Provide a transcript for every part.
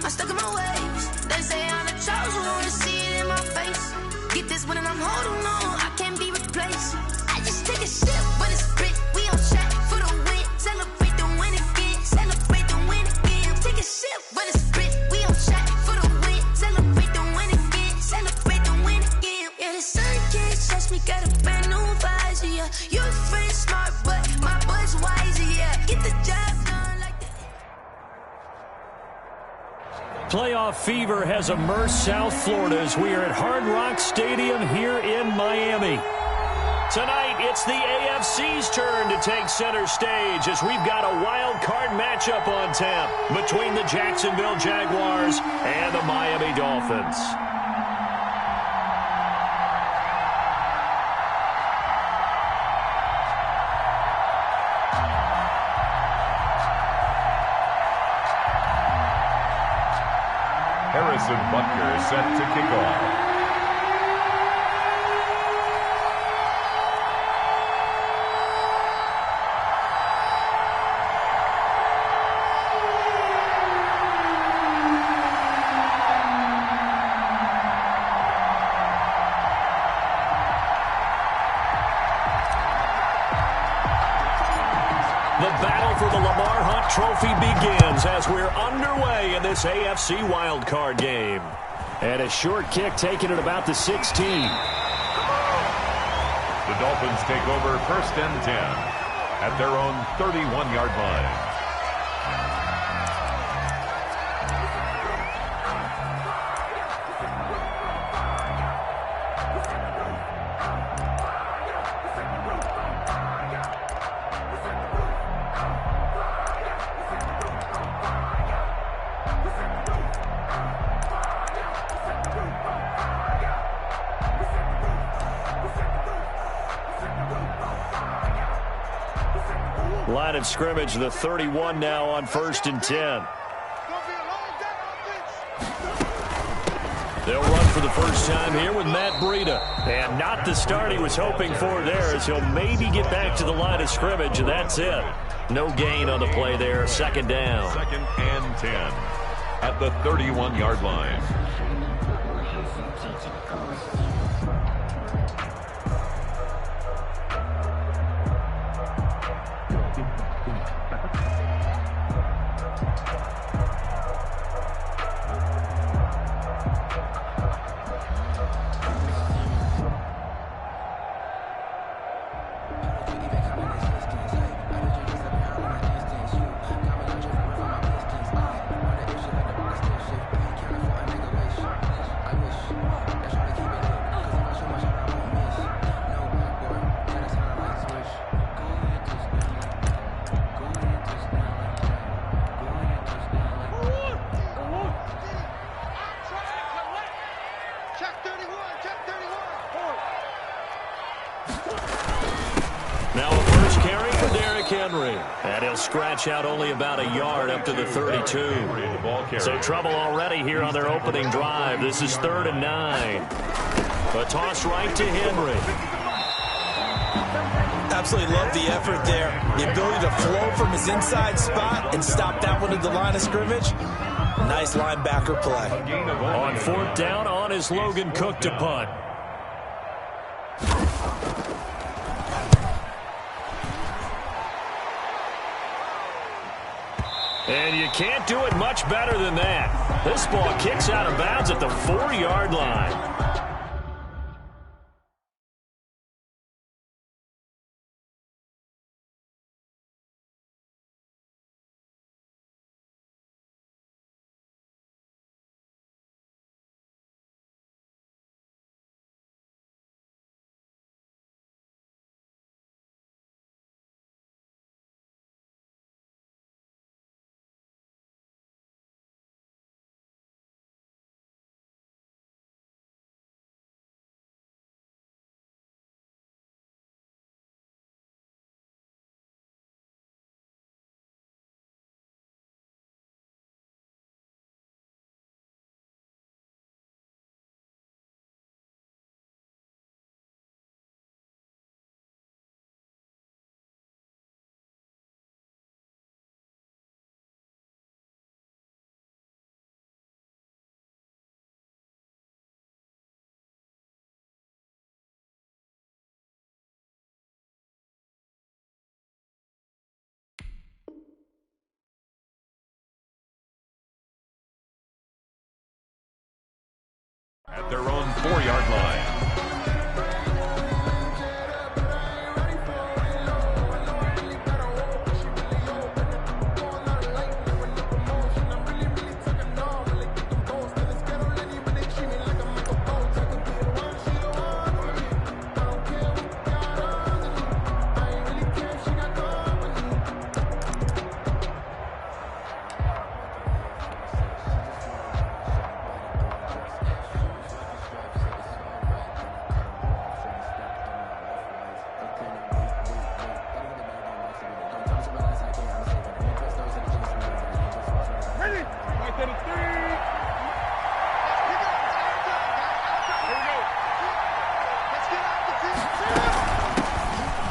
I'm stuck in my ways. They say I'm the chosen one, see it in my face. Get this one and I'm holding on, I can't be replaced. I just take a sip, but it's spit. We on track for the win. Celebrate the win again. Celebrate the win again. Take a sip, but it's spit. We on track for the win. Celebrate the win again. Celebrate the win again. Yeah, the sun can't touch me. Got a brand new visor. Yeah, your friend smart, but my bud's wiser. Yeah, get the job done like that. Playoff fever has immersed South Florida as we are at Hard Rock Stadium here in Miami. Tonight, it's the AFC's turn to take center stage as we've got a wild card matchup on tap between the Jacksonville Jaguars and the Miami Dolphins. Harrison Butker set to kick off. The battle for the Lamar Hunt Trophy begins as we're underway in this AFC wildcard game. And a short kick taken at about the 16. The Dolphins take over 1st and 10 at their own 31-yard line. Line of scrimmage, the 31 now on 1st and 10. They'll run for the first time here with Matt Breida. And not the start he was hoping for there, as he'll maybe get back to the line of scrimmage, and that's it. No gain on the play there, 2nd down. 2nd and 10 at the 31-yard line. Now a first carry for Derrick Henry. And he'll scratch out only about a yard up to the 32. So trouble already here on their opening drive. This is 3rd and 9. A toss right to Henry. Absolutely love the effort there. The ability to flow from his inside spot and stop that one at the line of scrimmage. Nice linebacker play. On 4th down, on is Logan Cook to punt. And you can't do it much better than that. This ball kicks out of bounds at the 4-yard line. At their own 4-yard line.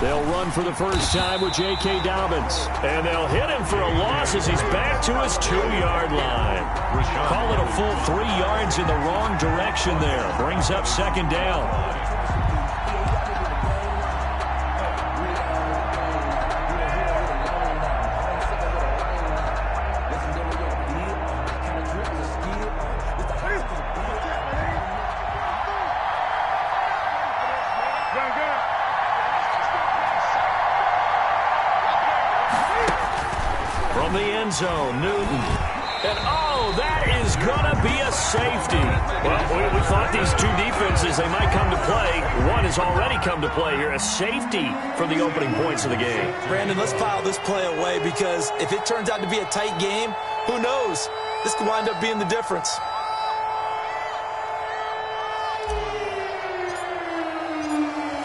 They'll run for the first time with J.K. Dobbins. And they'll hit him for a loss as he's back to his 2-yard line. Call it a full 3 yards in the wrong direction there. Brings up second down. From the end zone, Newton. And, oh, that is going to be a safety. Well, we thought these two defenses, they might come to play. One has already come to play here. A safety for the opening points of the game. Brandon, let's file this play away because if it turns out to be a tight game, who knows? This could wind up being the difference.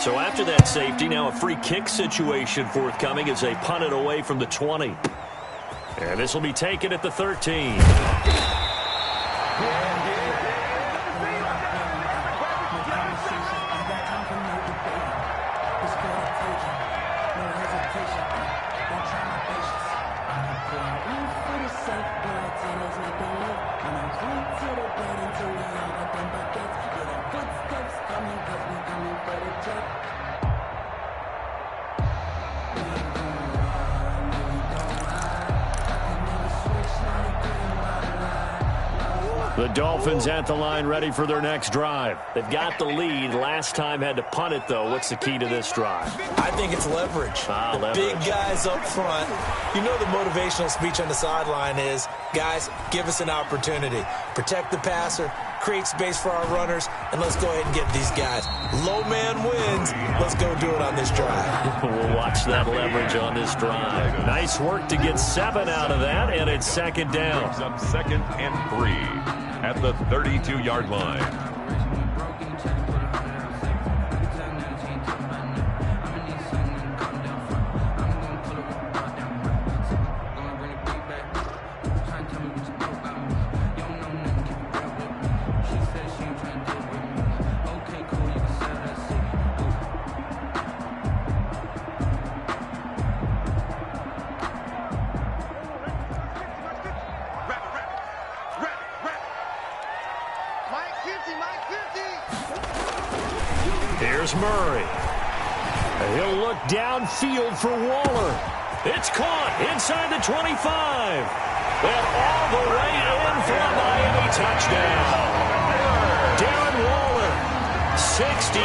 So after that safety, now a free kick situation forthcoming as they punt it away from the 20. And this will be taken at the 13. The Dolphins at the line ready for their next drive. They've got the lead. Last time had to punt it, though. What's the key to this drive? I think it's leverage. Leverage. Big guys up front. You know the motivational speech on the sideline is, guys, give us an opportunity. Protect the passer, create space for our runners, and let's go ahead and get these guys. Low man wins. Let's go do it on this drive. We'll watch that leverage on this drive. Nice work to get 7 out of that, and it's second down. Brings up 2nd and 3 at the 32-yard line. Here's Murray. He'll look downfield for Waller. It's caught inside the 25. And all the way in for a Miami touchdown. Darren Waller, 68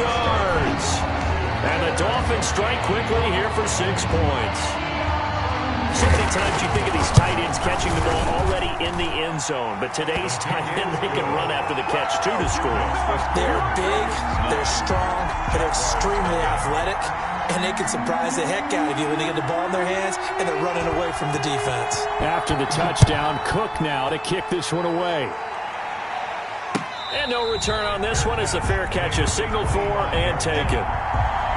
yards. And the Dolphins strike quickly here for 6 points. So many times you think of these tight ends catching the ball already in the end zone, but today's tight end, they can run after the catch, too, to score. They're big, they're strong, they're extremely athletic, and they can surprise the heck out of you when they get the ball in their hands and they're running away from the defense. After the touchdown, Cook now to kick this one away. And no return on this one as the fair catch is signaled for and taken.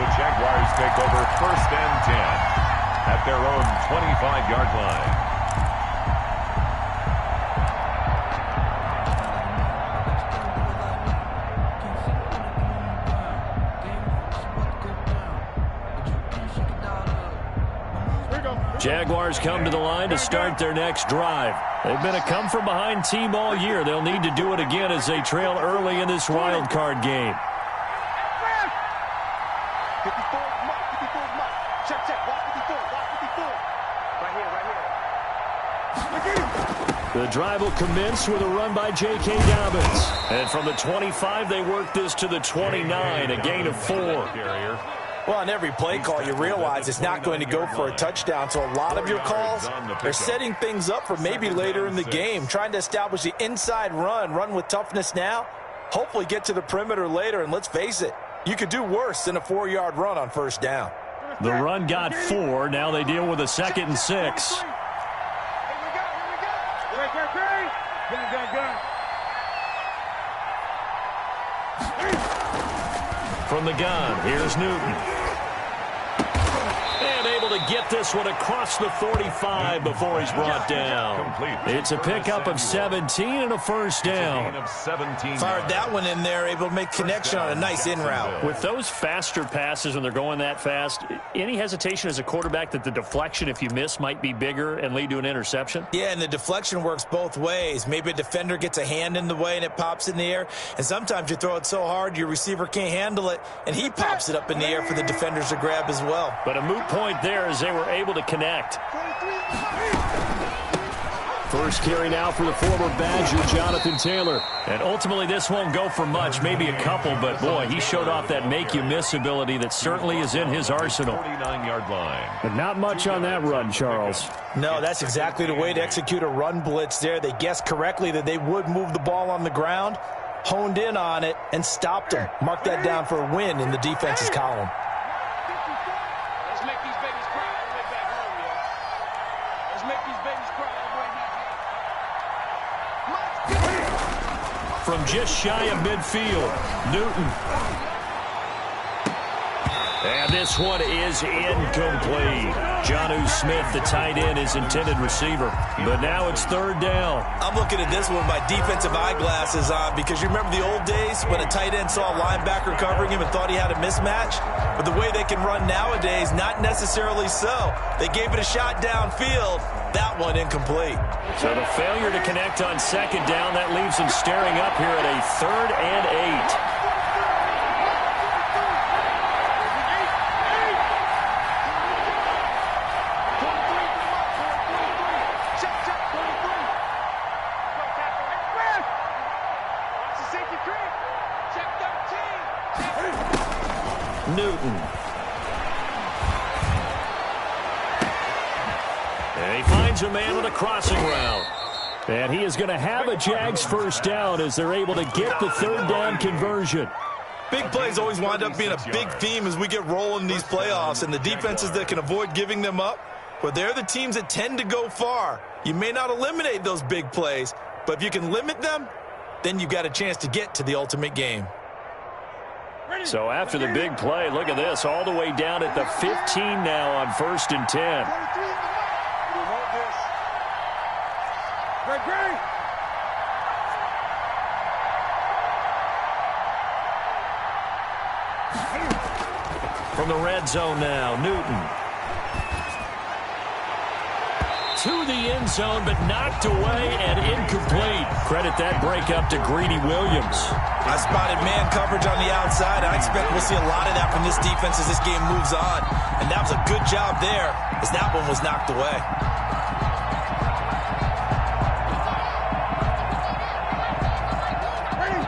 The Jaguars take over 1st and 10. At their own 25-yard line. Jaguars come to the line to start their next drive. They've been a come-from-behind team all year. They'll need to do it again as they trail early in this wild card game. The drive will commence with a run by J.K. Dobbins. And from the 25, they work this to the 29, a gain of 4. Well, on every play call, you realize it's not going to go for a touchdown. So a lot of your calls are setting things up for maybe later in the game, trying to establish the inside run with toughness now, hopefully get to the perimeter later. And let's face it, you could do worse than a 4-yard run on first down. The run got 4. Now they deal with a 2nd and 6. From the gun, here's Newton. And able to get this one across the 45 before he's brought down. It's a pickup of 17 and a first down. Fired that one in there, able to make connection on a nice in route. With those faster passes when they're going that fast, any hesitation as a quarterback that the deflection, if you miss, might be bigger and lead to an interception? Yeah, and the deflection works both ways. Maybe a defender gets a hand in the way and it pops in the air. And sometimes you throw it so hard your receiver can't handle it, and he pops it up in the air for the defenders to grab as well. But a moot point there as they were able to connect. First carry now for the former Badger, Jonathan Taylor. And ultimately this won't go for much, maybe a couple, but boy, he showed off that make-you-miss ability that certainly is in his arsenal. 49-yard line. But not much on that run, Charles. No, that's exactly the way to execute a run blitz there. They guessed correctly that they would move the ball on the ground, honed in on it, and stopped them. Mark that down for a win in the defense's column. From just shy of midfield, Newton. And this one is incomplete. Jonnu Smith, the tight end, is intended receiver. But now it's 3rd down. I'm looking at this one with my defensive eyeglasses on because you remember the old days when a tight end saw a linebacker covering him and thought he had a mismatch? But the way they can run nowadays, not necessarily so. They gave it a shot downfield. That one incomplete. So the failure to connect on 2nd down, that leaves them staring up here at a 3rd and 8. Newton. And he finds a man with a crossing route. And he is going to have a Jags first down as they're able to get the 3rd down conversion. Big plays always wind up being a big theme as we get rolling in these playoffs, and the defenses that can avoid giving them up, but they're the teams that tend to go far. You may not eliminate those big plays, but if you can limit them, then you've got a chance to get to the ultimate game. So after the big play, look at this, all the way down at the 15 now on 1st and 10. From the red zone now, Newton. To the end zone, but knocked away and incomplete. Credit that break up to Greedy Williams. I spotted man coverage on the outside. I expect we'll see a lot of that from this defense as this game moves on. And that was a good job there as that one was knocked away.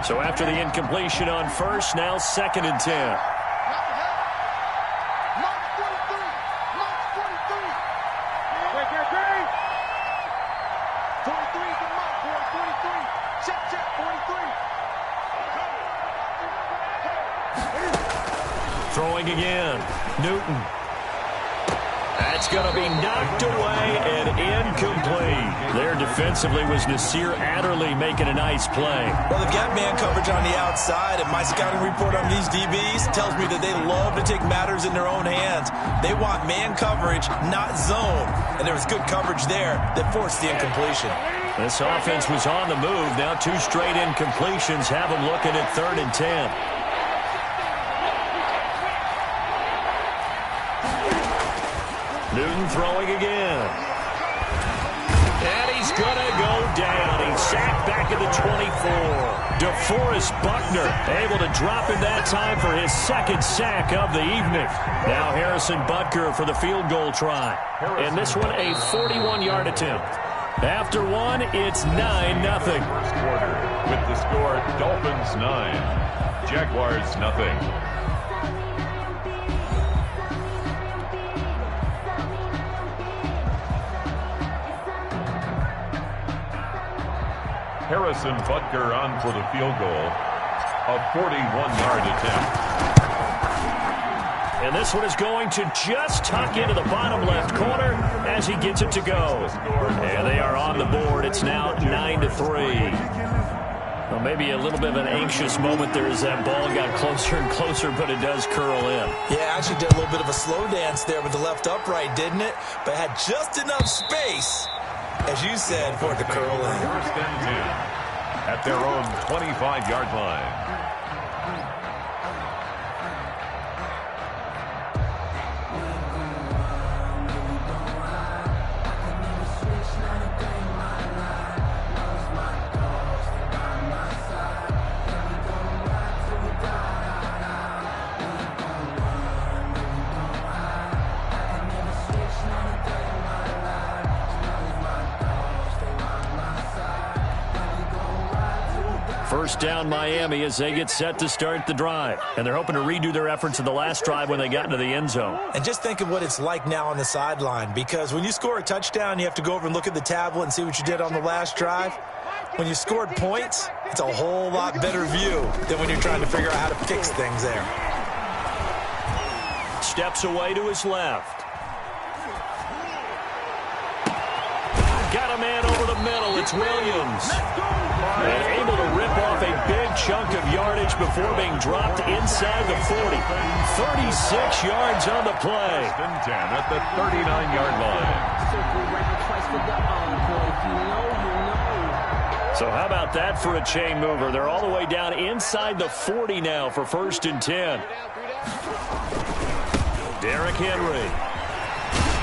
So after the incompletion on 1st, now 2nd and 10. Throwing again, Newton. That's going to be knocked away and incomplete. There defensively was Nasir Adderley making a nice play. Well, they've got man coverage on the outside, and my scouting report on these DBs tells me that they love to take matters in their own hands. They want man coverage, not zone, and there was good coverage there that forced the incompletion. This offense was on the move. Now 2 straight incompletions have them looking at 3rd and 10. Newton throwing again. And he's going to go down. He's sacked back at the 24. DeForest Buckner able to drop in that time for his 2nd sack of the evening. Now Harrison Butker for the field goal try. And this one a 41-yard attempt. After one, it's 9-0. First quarter with the score Dolphins 9, Jaguars 0. Harrison Butker on for the field goal. A 41-yard attempt. And this one is going to just tuck into the bottom left corner as he gets it to go. And they are on the board. It's now 9-3. Well, maybe a little bit of an anxious moment there as that ball got closer and closer, but it does curl in. Yeah, actually did a little bit of a slow dance there with the left upright, didn't it? But had just enough space, as you said, for it to curl in. First and 10 at their own 25-yard line. First down Miami as they get set to start the drive. And they're hoping to redo their efforts in the last drive when they got into the end zone. And just think of what it's like now on the sideline, because when you score a touchdown, you have to go over and look at the tablet and see what you did on the last drive. When you scored points, it's a whole lot better view than when you're trying to figure out how to fix things there. Steps away to his left. Got a man over the middle. It's Williams. And able to rip off a big chunk of yardage before being dropped inside the 40. 36 yards on the play. First and 10 at the 39-yard line. So how about that for a chain mover? They're all the way down inside the 40 now for first and 10. Derrick Henry.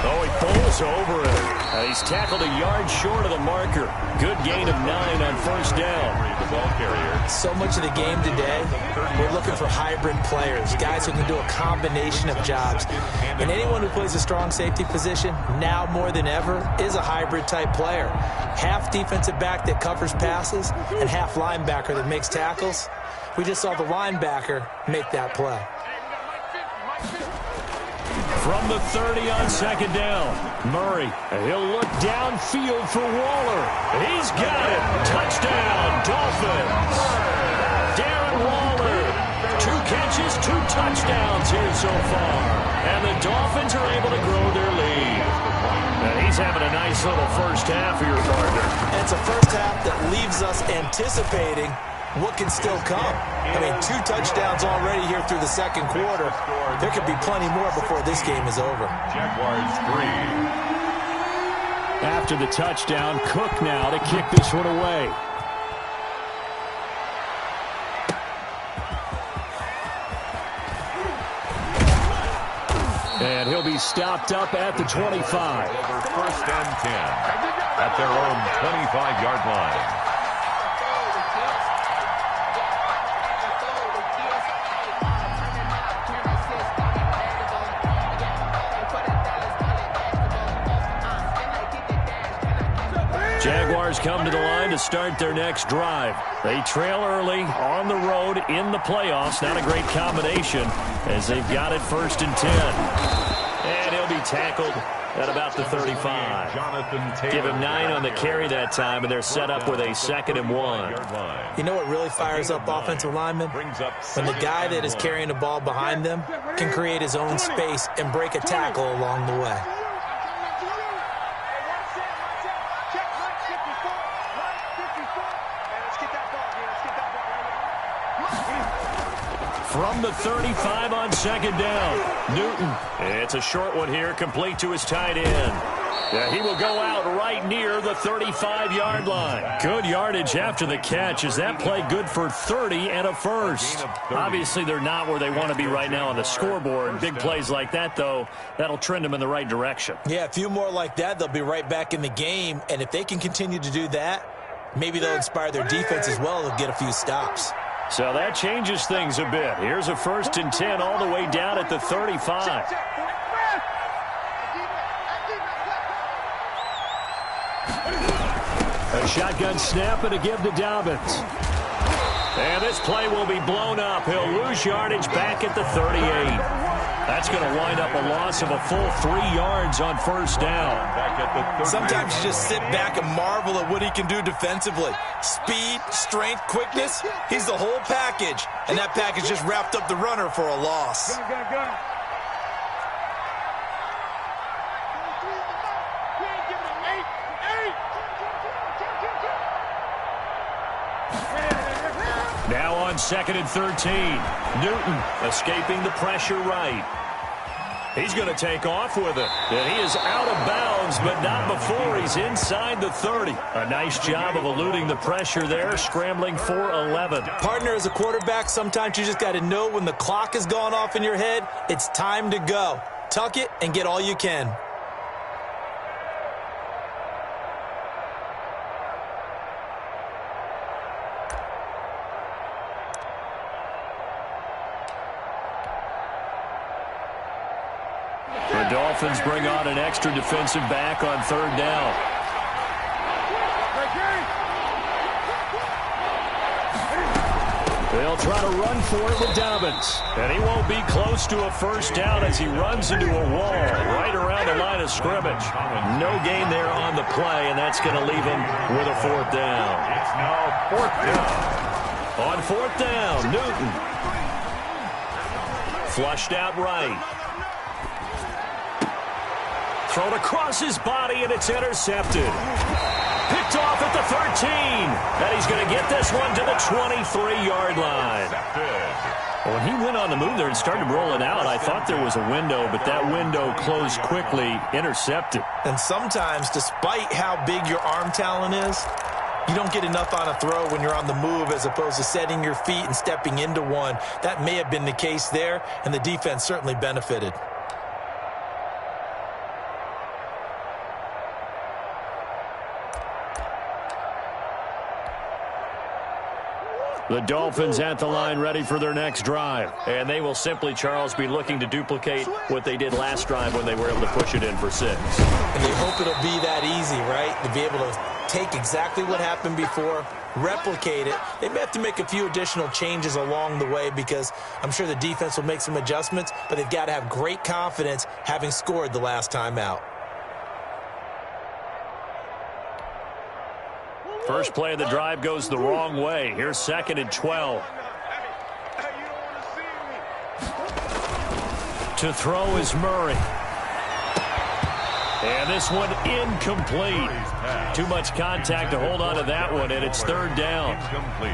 Oh, he pulls over it. He's tackled a yard short of the marker. Good gain of 9 on first down. The ball carrier. So much of the game today, we're looking for hybrid players, guys who can do a combination of jobs. And anyone who plays a strong safety position, now more than ever, is a hybrid type player. Half defensive back that covers passes and half linebacker that makes tackles. We just saw the linebacker make that play. From the 30 on second down, Murray. He'll look downfield for Waller. He's got it. Touchdown, Dolphins. Darren Waller. 2 catches, 2 touchdowns here so far. And the Dolphins are able to grow their lead. And he's having a nice little first half here, partner. And it's a first half that leaves us anticipating what can still come. I mean, 2 touchdowns already here through the second quarter. There could be plenty more before this game is over. Jaguars 3. After the touchdown, Cook now to kick this one away. And he'll be stopped up at the 25. Over first and 10 at their own 25-yard line. Jaguars come to the line to start their next drive. They trail early on the road in the playoffs. Not a great combination as they've got it first and 10. And he'll be tackled at about the 35. Give him 9 on the carry that time, and they're set up with a 2nd and 1. You know what really fires up offensive linemen? When the guy that is carrying the ball behind them can create his own space and break a tackle along the way. From the 35 on second down, Newton. It's a short one here, complete to his tight end. Yeah, he will go out right near the 35-yard line. Good yardage after the catch. Is that play good for 30 and a first? Obviously, they're not where they want to be right now on the scoreboard. Big plays like that, though, that'll trend them in the right direction. Yeah, a few more like that, they'll be right back in the game. And if they can continue to do that, maybe they'll inspire their defense as well and get a few stops. So that changes things a bit. Here's a first and 10 all the way down at the 35. A shotgun snap and a give to Dobbins. And this play will be blown up. He'll lose yardage back at the 38. That's going to wind up a loss of a full 3 yards on first down. Back at the 38. Sometimes you just sit back and marvel at what he can do defensively. Speed, strength, quickness, he's the whole package. And that package just wrapped up the runner for a loss. Now on 2nd and 13. Newton escaping the pressure right. He's going to take off with it. And he is out of bounds, but not before he's inside the 30. A nice job of eluding the pressure there, scrambling for 11. Partner, as a quarterback, sometimes you just got to know when the clock has gone off in your head, it's time to go. Tuck it and get all you can. The Dolphins bring on an extra defensive back on 3rd down. They'll try to run for it with Dobbins. And he won't be close to a first down as he runs into a wall right around the line of scrimmage. No gain there on the play, and that's going to leave him with a 4th down. It's now 4th down. On 4th down, Newton. Flushed out right. Thrown across his body, and it's intercepted. Picked off at the 13. And he's going to get this one to the 23-yard line. When he went on the move there and started rolling out, I thought there was a window, but that window closed quickly, intercepted. And sometimes, despite how big your arm talent is, you don't get enough on a throw when you're on the move as opposed to setting your feet and stepping into one. That may have been the case there, and the defense certainly benefited. The Dolphins at the line ready for their next drive. And they will simply, Charles, be looking to duplicate what they did last drive when they were able to push it in for 6. And they hope it'll be that easy, right? To be able to take exactly what happened before, replicate it. They may have to make a few additional changes along the way because I'm sure the defense will make some adjustments, but they've got to have great confidence having scored the last time out. First play of the drive goes the wrong way. Here's 2nd and 12. To throw is Murray. And this one incomplete. Too much contact to hold on to that one, and it's 3rd down.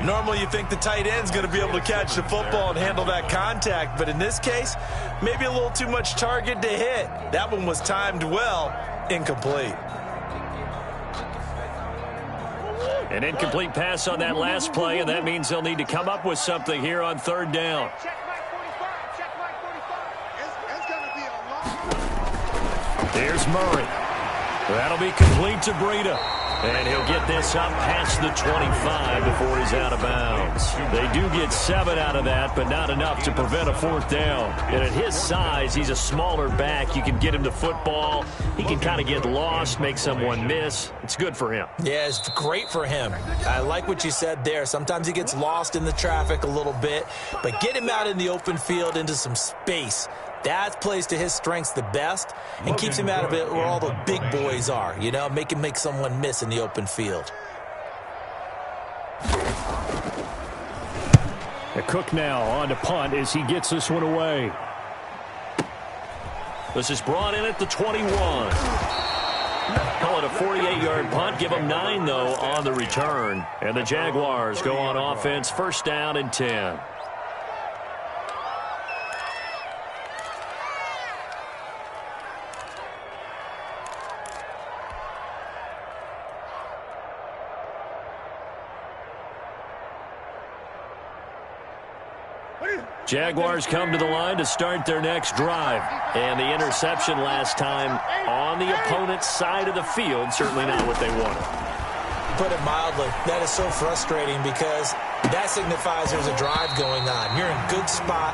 Normally you think the tight end's going to be able to catch the football and handle that contact, but in this case, maybe a little too much target to hit. That one was timed well, incomplete. An incomplete pass on that last play, and that means they'll need to come up with something here on 3rd down. Here's Murray. That'll be complete to Breida. And he'll get this up past the 25 before he's out of bounds. They do get 7 out of that, but not enough to prevent a 4th down. And at his size, he's a smaller back. You can get him the football. He can kind of get lost, make someone miss. It's good for him. Yeah, it's great for him. I like what you said there. Sometimes he gets lost in the traffic a little bit, but get him out in the open field into some space. That plays to his strengths the best and keeps him out of it where all the big boys are, you know, make him make someone miss in the open field. Cook now on to punt as he gets this one away. This is brought in at the 21. Call it a 48-yard punt. Give them 9, though, on the return. And the Jaguars go on offense, 1st down and 10. Jaguars come to the line to start their next drive. And the interception last time on the opponent's side of the field, certainly not what they wanted. Put it mildly, that is so frustrating because that signifies there's a drive going on. You're in a good spot,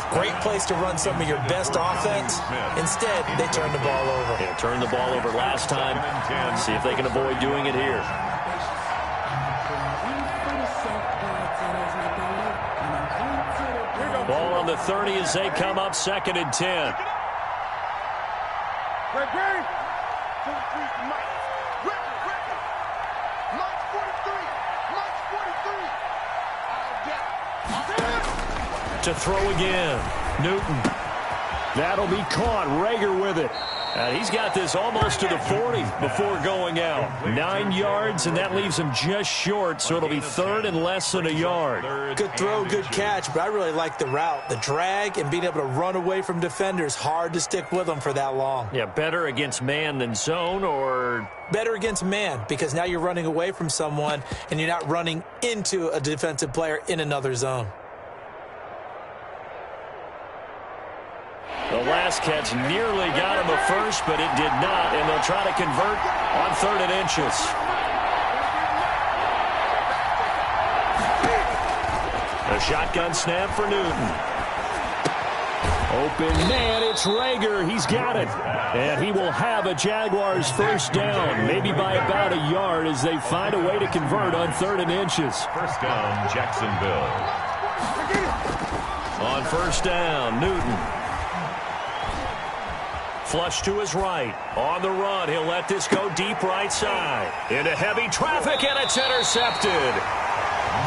great place to run some of your best offense. Instead, they turn the ball over. Yeah, turned the ball over last time. See if they can avoid doing it here. the 30 as they come up 2nd and 10. To throw again. Newton. That'll be caught. Rager with it. And he's got this almost to the 40 before going out. 9 yards, and that leaves him just short, so it'll be 3rd and less than a yard. Good throw, good catch, but I really like the route. The drag and being able to run away from defenders, hard to stick with them for that long. Yeah, better against man than zone, or... Better against man, because now you're running away from someone, and you're not running into a defensive player in another zone. The last catch nearly got him a first, but it did not, and they'll try to convert on 3rd and inches. A shotgun snap for Newton. Open man, it's Rager. He's got it. And he will have a Jaguars first down, maybe by about a yard as they find a way to convert on 3rd and inches. First down, Jacksonville. On first down, Newton. Flush to his right. On the run, he'll let this go deep right side. Into heavy traffic, and it's intercepted.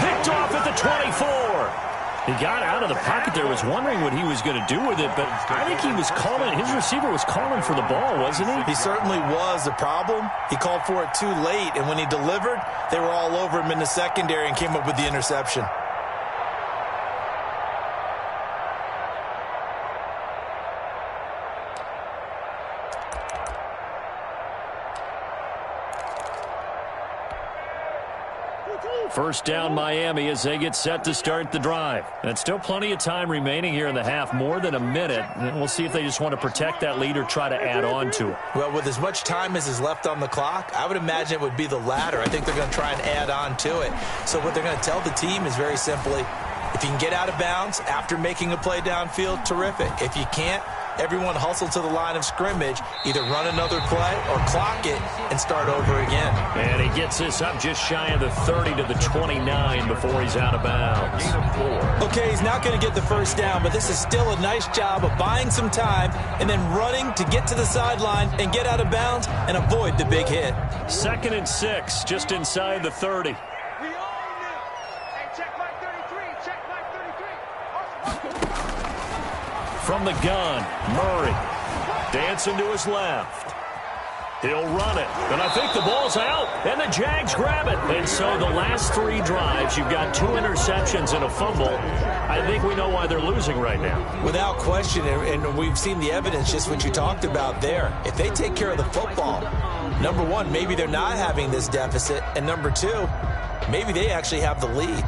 Picked off at the 24. He got out of the pocket there, was wondering what he was going to do with it, but I think he was calling, his receiver was calling for the ball, wasn't he? He certainly was. The problem, he called for it too late, and when he delivered, they were all over him in the secondary and came up with the interception. First down Miami as they get set to start the drive. And still plenty of time remaining here in the half, more than a minute. And we'll see if they just want to protect that lead or try to add on to it. Well, with as much time as is left on the clock, I would imagine it would be the latter. I think they're going to try and add on to it. So what they're going to tell the team is very simply, if you can get out of bounds after making a play downfield, terrific. If you can't, everyone hustle to the line of scrimmage, either run another play or clock it and start over again. And he gets this up just shy of the 30 to the 29 before he's out of bounds. Okay, he's not going to get the first down, but this is still a nice job of buying some time and then running to get to the sideline and get out of bounds and avoid the big hit. 2nd and 6, just inside the 30. From the gun, Murray dancing to his left. He'll run it, and I think the ball's out, and the Jags grab it. And so the last 3 drives, you've got 2 interceptions and a fumble. I think we know why they're losing right now. Without question, and we've seen the evidence, just what you talked about there. If they take care of the football, number one, maybe they're not having this deficit, and number 2, maybe they actually have the lead.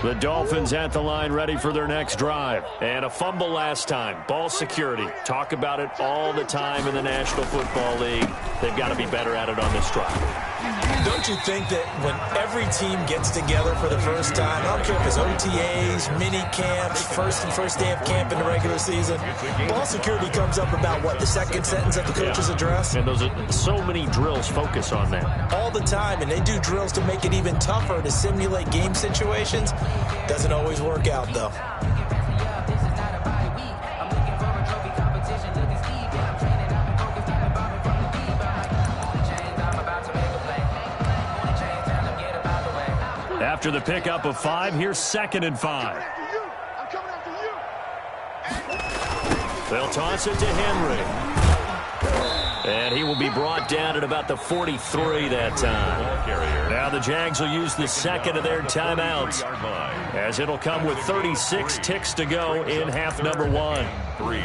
The Dolphins at the line ready for their next drive. And a fumble last time. Ball security. Talk about it all the time in the National Football League. They've got to be better at it on this drive. Don't you think that when every team gets together for the first time, I don't care if it's OTAs, mini camps, first day of camp in the regular season, ball security comes up about, what, the second sentence of the coach's address? And those are so many drills focus on that. All the time, and they do drills to make it even tougher to simulate game situations. Doesn't always work out, though. After the pickup of 5, here's 2nd and 5. They'll toss it to Henry. And he will be brought down at about the 43 that time. Now the Jags will use the second of their timeouts, as it'll come with 36 ticks to go in half number 1. 3.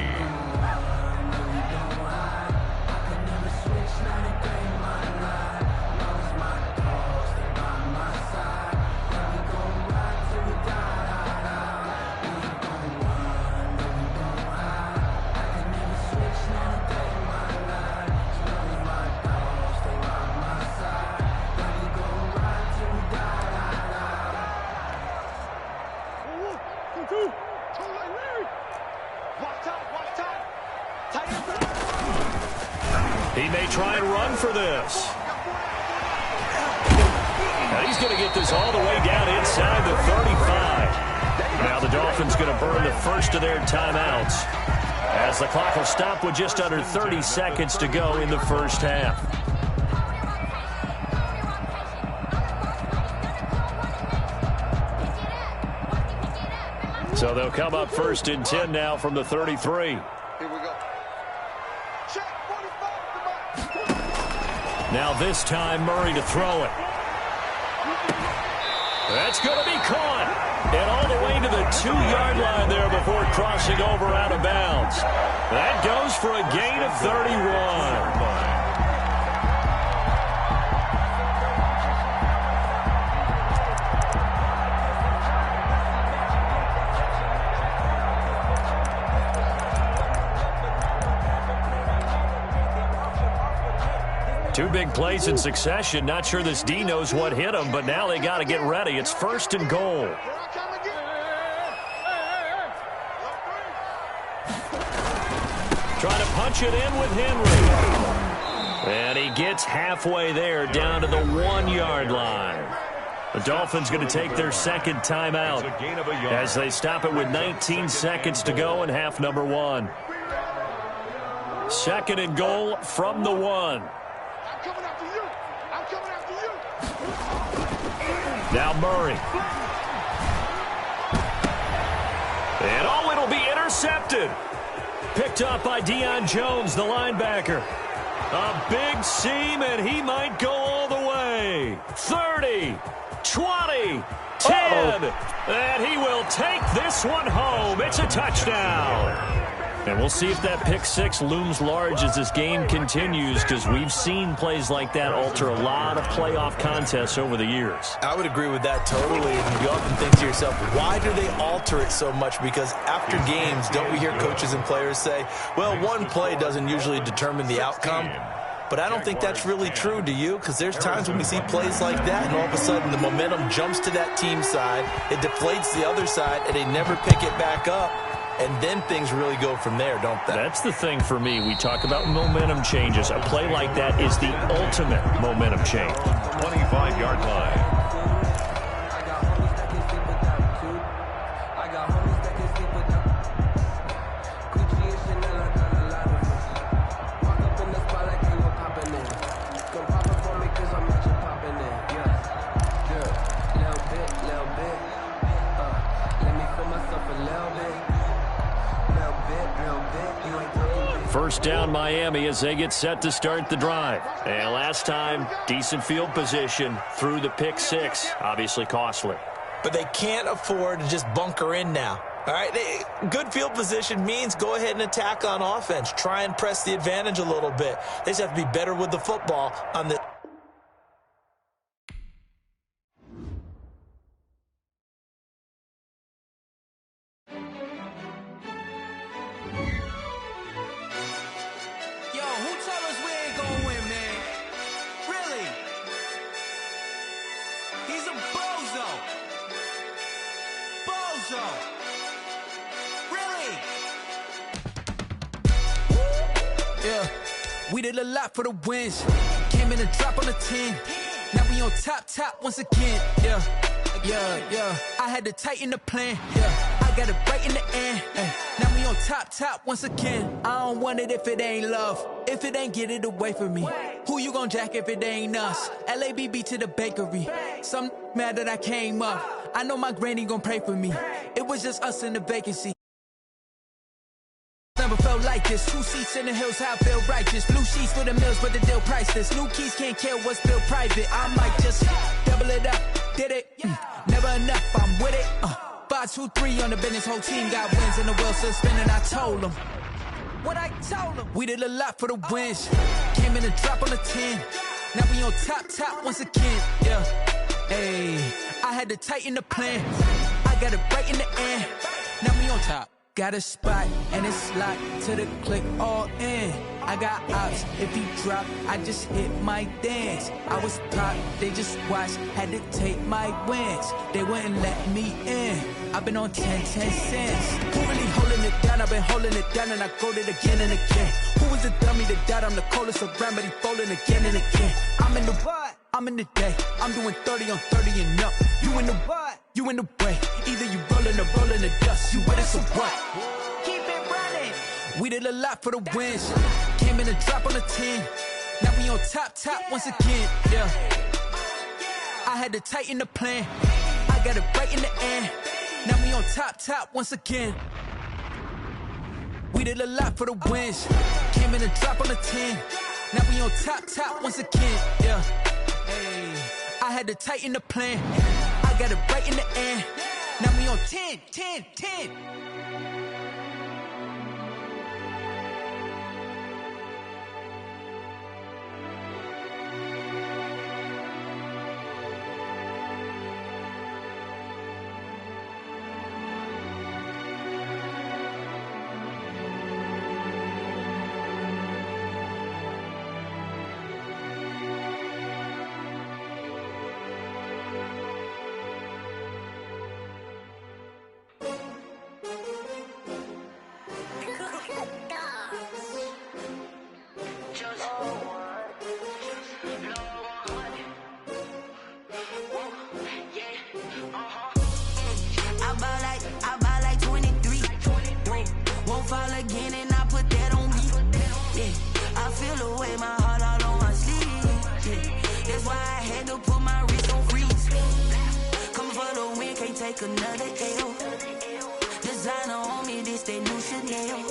He may try and run for this. And he's going to get this all the way down inside the 35. Now the Dolphins going to burn the first of their timeouts, as the clock will stop with just under 30 seconds to go in the first half. So they'll come up 1st and 10 now from the 33. Here we go. Check 45. Now this time Murray to throw it. That's going to be caught. And all the way to the 2-yard line there before crossing over out of bounds. That goes for a gain of 31. Two big plays in succession. Not sure this D knows what hit him, but now they got to get ready. It's 1st and goal. Trying to punch it in with Henry. And he gets halfway there, down to the 1-yard line. The Dolphins going to take their second timeout as they stop it with 19 seconds to go in half number 1. 2nd and goal from the 1. Now Murray. And it'll be intercepted. Picked up by Deion Jones, the linebacker. A big seam, and he might go all the way. 30, 20, 10. And he will take this one home. It's a touchdown. And we'll see if that pick 6 looms large as this game continues, because we've seen plays like that alter a lot of playoff contests over the years. I would agree with that totally. And you often think to yourself, why do they alter it so much? Because after games, don't we hear coaches and players say, well, one play doesn't usually determine the outcome? But I don't think that's really true, do you? Because there's times when we see plays like that, and all of a sudden the momentum jumps to that team side, it deflates the other side, and they never pick it back up. And then things really go from there, don't they? That's the thing for me. We talk about momentum changes. A play like that is the ultimate momentum change. 25-yard line. First down Miami as they get set to start the drive. And last time, decent field position through the pick 6. Obviously costly. But they can't afford to just bunker in now. All right, good field position means go ahead and attack on offense. Try and press the advantage a little bit. They just have to be better with the football on the... We did a lot for the wins. Came in a drop on the 10. Now we on top once again. Yeah. I had to tighten the plan. Yeah. I got it right in the end. Now we on top once again. I don't want it if it ain't love. If it ain't, get it away from me. Who you gon' jack if it ain't us? LABB to the bakery. Some mad that I came up. I know my granny gon' pray for me. It was just us in the vacancy. Never felt like this. 2 seats in the hills, how I feel righteous. Blue sheets for the mills, but the deal priceless. New keys can't kill what's built private. I might just double it up. Did it? Never enough, I'm with it. 5, 2, 3 on the business. Whole team got wins and the wheels still spinning. I told them what I told them. We did a lot for the wins. Came in a drop on the 10. Now we on top once again. Yeah. Hey, I had to tighten the plan. I got it right in the end. Now we on top. Got a spot and it's locked to the click all in. I got ops, if he drop, I just hit my dance. I was top, they just watched, had to take my wins. They wouldn't let me in. I've been on 10 cents. Who really holding it down? I've been holding it down and I go it again and again. Who was the dummy that died? I'm the coldest around, but he falling again and again. I'm in the what? I'm in the day. I'm doing 30 on 30 and up. You in the what? You in the way. Either you rolling or rolling the dust. You with us or what? Keep it running. We did a lot for the wins. Came in a drop on a 10. Now we on top once again. Yeah. I had to tighten the plan. I got it right in the end. Now we on top once again. We did a lot for the wins. Came in a drop on a 10. Now we on top once again. Yeah. Hey. I had to tighten the plan. I got it right in the end. Now we on 10. Another L. Designer on me, this that new Chanel.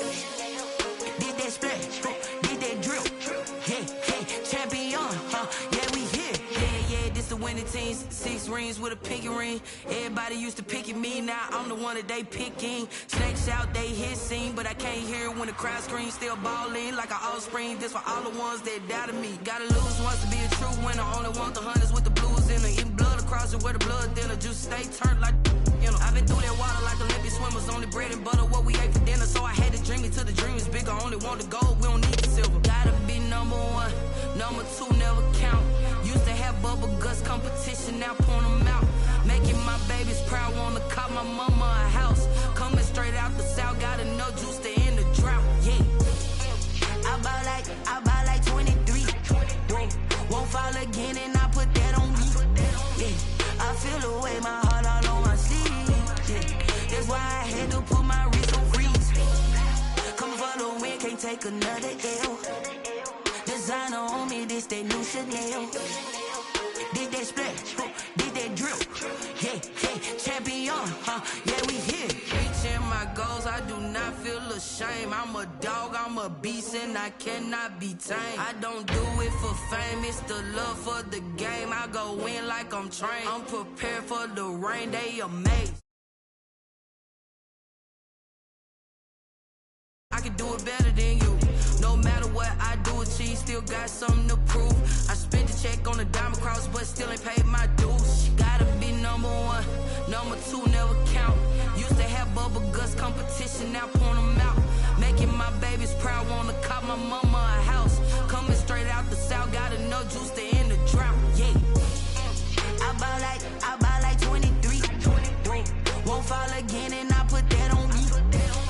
Did that splash, did that drill. Hey, champion, yeah, we here. Yeah, this the winning teams. 6 rings with a pinky ring. Everybody used to picking me, now I'm the one that they picking. Snakes out, they hit scene, but I can't hear when the crowd screams. Still balling like an offspring. This for all the ones that doubted me. Gotta lose once to be a true winner. Only want the hunters with the blues in her. Eating blood across it where the blood thinner. Juice stay turned like. I've been through that water like Olympic swimmers. Only bread and butter, what we ate for dinner. So I had to dream it till the dream is bigger. Only want the gold, we don't need the silver. Gotta be number 1, number 2 never count. Used to have bubble guts competition, now point them out. Making my babies proud, wanna cop my mama a house. Coming straight out the south, got enough juice to end the drought. Yeah, I buy like 23. Won't fall again and I put that on me. Yeah, I feel the way my heart all on my sleeve. That's why I had to put my wrist on freeze. Coming for the win, can't take another L. Designer on me, this that new Chanel. Did that splash, did that drill. Yeah, champion, yeah, we here. Reaching my goals, I do not feel ashamed. I'm a dog, I'm a beast, and I cannot be tamed. I don't do it for fame, it's the love for the game. I go in like I'm trained. I'm prepared for the rain, they amazed. I can do it better than you. No matter what I do, achieve, still got something to prove. I spent the check on the diamond cross, but still ain't paid my dues. Gotta be number 1, number 2 never count. Used to have bubble guts competition, now point them out. Making my babies proud, wanna cop my mama a house. Coming straight out the south, got enough juice to end the drought. Yeah, I buy like 23. Won't fall again and I put that on me.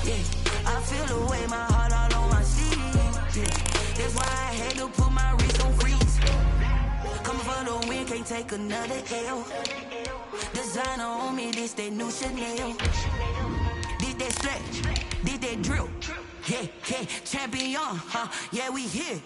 Yeah, I feel the way my heart all on my sleeve. Yeah, that's why I had to put my wrist on freeze. Coming for the win, can't take another L. Designer on me, this that new Chanel. Did that stretch, did that drill. Yeah, champion, yeah, we here.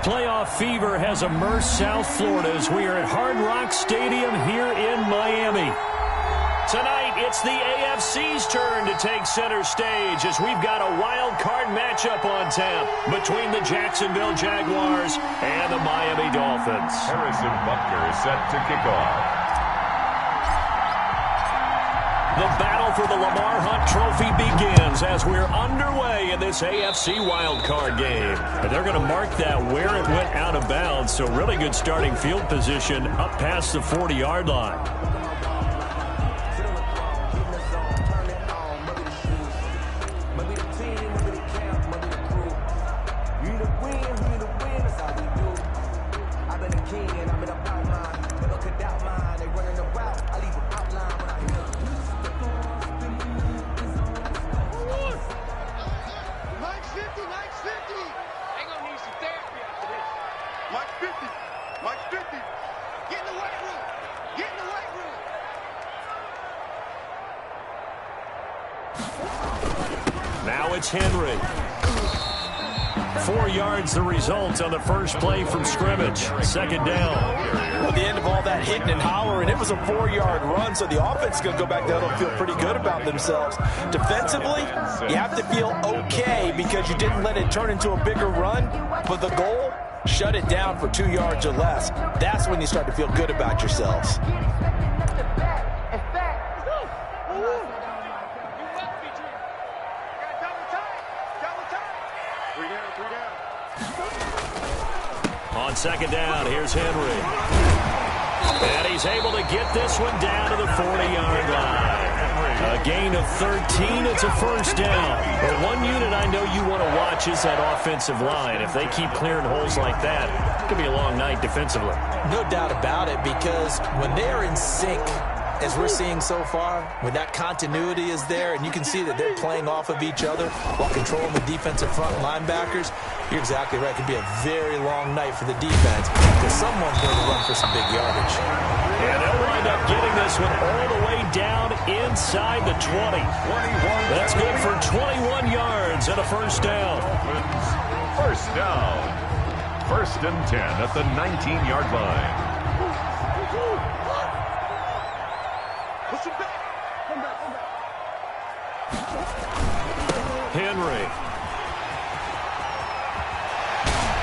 Playoff fever has immersed South Florida as we are at Hard Rock Stadium here in Miami. Tonight, it's the AFC's turn to take center stage as we've got a wild card matchup on tap between the Jacksonville Jaguars and the Miami Dolphins. Harrison Butker is set to kick off. The battle for the Lamar Hunt Trophy begins as we're underway in this AFC wildcard game. And they're going to mark that where it went out of bounds, so really good starting field position up past the 40-yard line. Now it's Henry. 4 yards the result on the first play from scrimmage. Second down. Well, the end of all that hitting and hollering, it was a 4-yard run, so the offense is going to go back there and feel pretty good about themselves. Defensively, you have to feel okay because you didn't let it turn into a bigger run, but the goal, shut it down for 2 yards or less. That's when you start to feel good about yourselves. On second down, here's Henry. And he's able to get this one down to the 40-yard line. A gain of 13, it's a first down. But one unit I know you want to watch is that offensive line. If they keep clearing holes like that, it could be a long night defensively. No doubt about it, because when they're in sync, as we're seeing so far, when that continuity is there and you can see that they're playing off of each other while controlling the defensive front linebackers, you're exactly right. It could be a very long night for the defense because someone's going to run for some big yardage. And they'll wind up getting this one all the way down inside the 20. That's good for 21 yards and a first down. First down. 1st and 10 at the 19-yard line. Henry.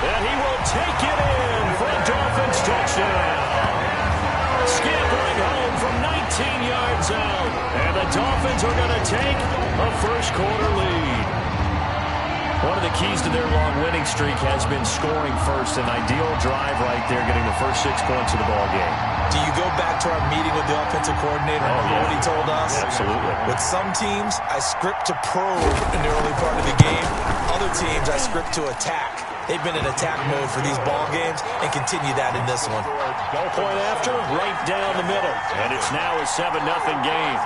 And he will take it in for a Dolphins touchdown. Scampering home from 19 yards out. And the Dolphins are going to take a first-quarter lead. One of the keys to their long winning streak has been scoring first. An ideal drive right there, getting the first 6 points of the ball game. Do you go back to our meeting with the offensive coordinator and what he told us? Absolutely. With some teams, I script to probe in the early part of the game. Other teams, I script to attack. They've been in attack mode for these ball games and continue that in this one. Point after, right down the middle. And it's now a 7-0 game.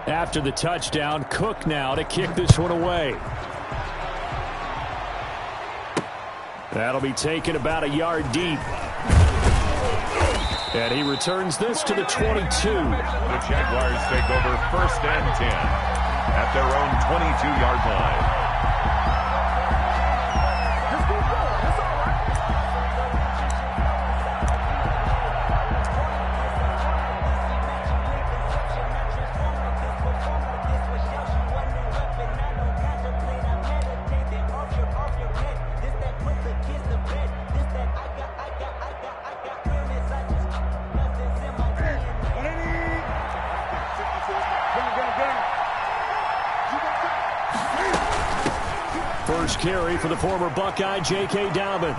After the touchdown, Cook now to kick this one away. That'll be taken about a yard deep. And he returns this to the 22. The Jaguars take over 1st and 10 at their own 22-yard line. first carry for the former Buckeye, J.K. Dobbins.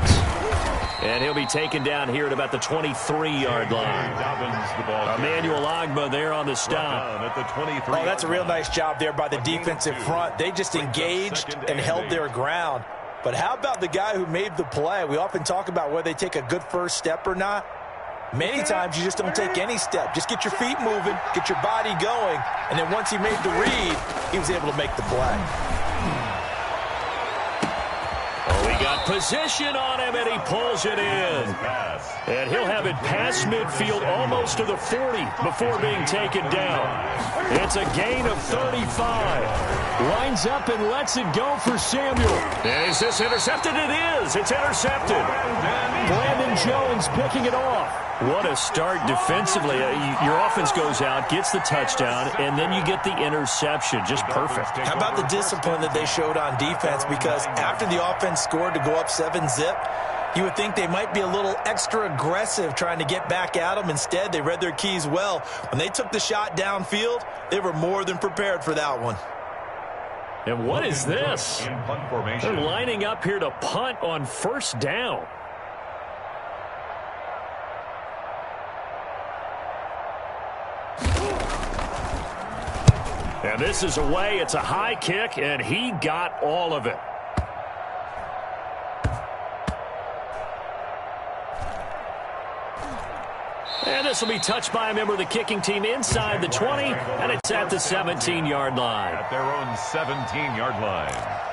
And he'll be taken down here at about the 23-yard line. Emmanuel Ogbah there on the stop. At the 23. Oh, that's a real nice job there by the defensive front. They just engaged and held their ground. But how about the guy who made the play? We often talk about whether they take a good first step or not. Many times you just don't take any step. Just get your feet moving, get your body going, and then once he made the read, he was able to make the play. Oh, we got position on him, and he pulls it in. And he'll have it past midfield almost to the 40 before being taken down. It's a gain of 35. Lines up and lets it go for Samuel. And is this intercepted? It is. It's intercepted. Brandon Jones picking it off. What a start defensively. Your offense goes out, gets the touchdown, and then you get the interception. Just perfect. How about the discipline that they showed on defense? Because after the offense scored to go up 7-zip, you would think they might be a little extra aggressive trying to get back at them. Instead, they read their keys well. When they took the shot downfield, they were more than prepared for that one. And what is this? They're lining up here to punt on first down. And this is away. It's a high kick, and he got all of it. And this will be touched by a member of the kicking team inside the 20, and it's at the 17-yard line. At their own 17-yard line.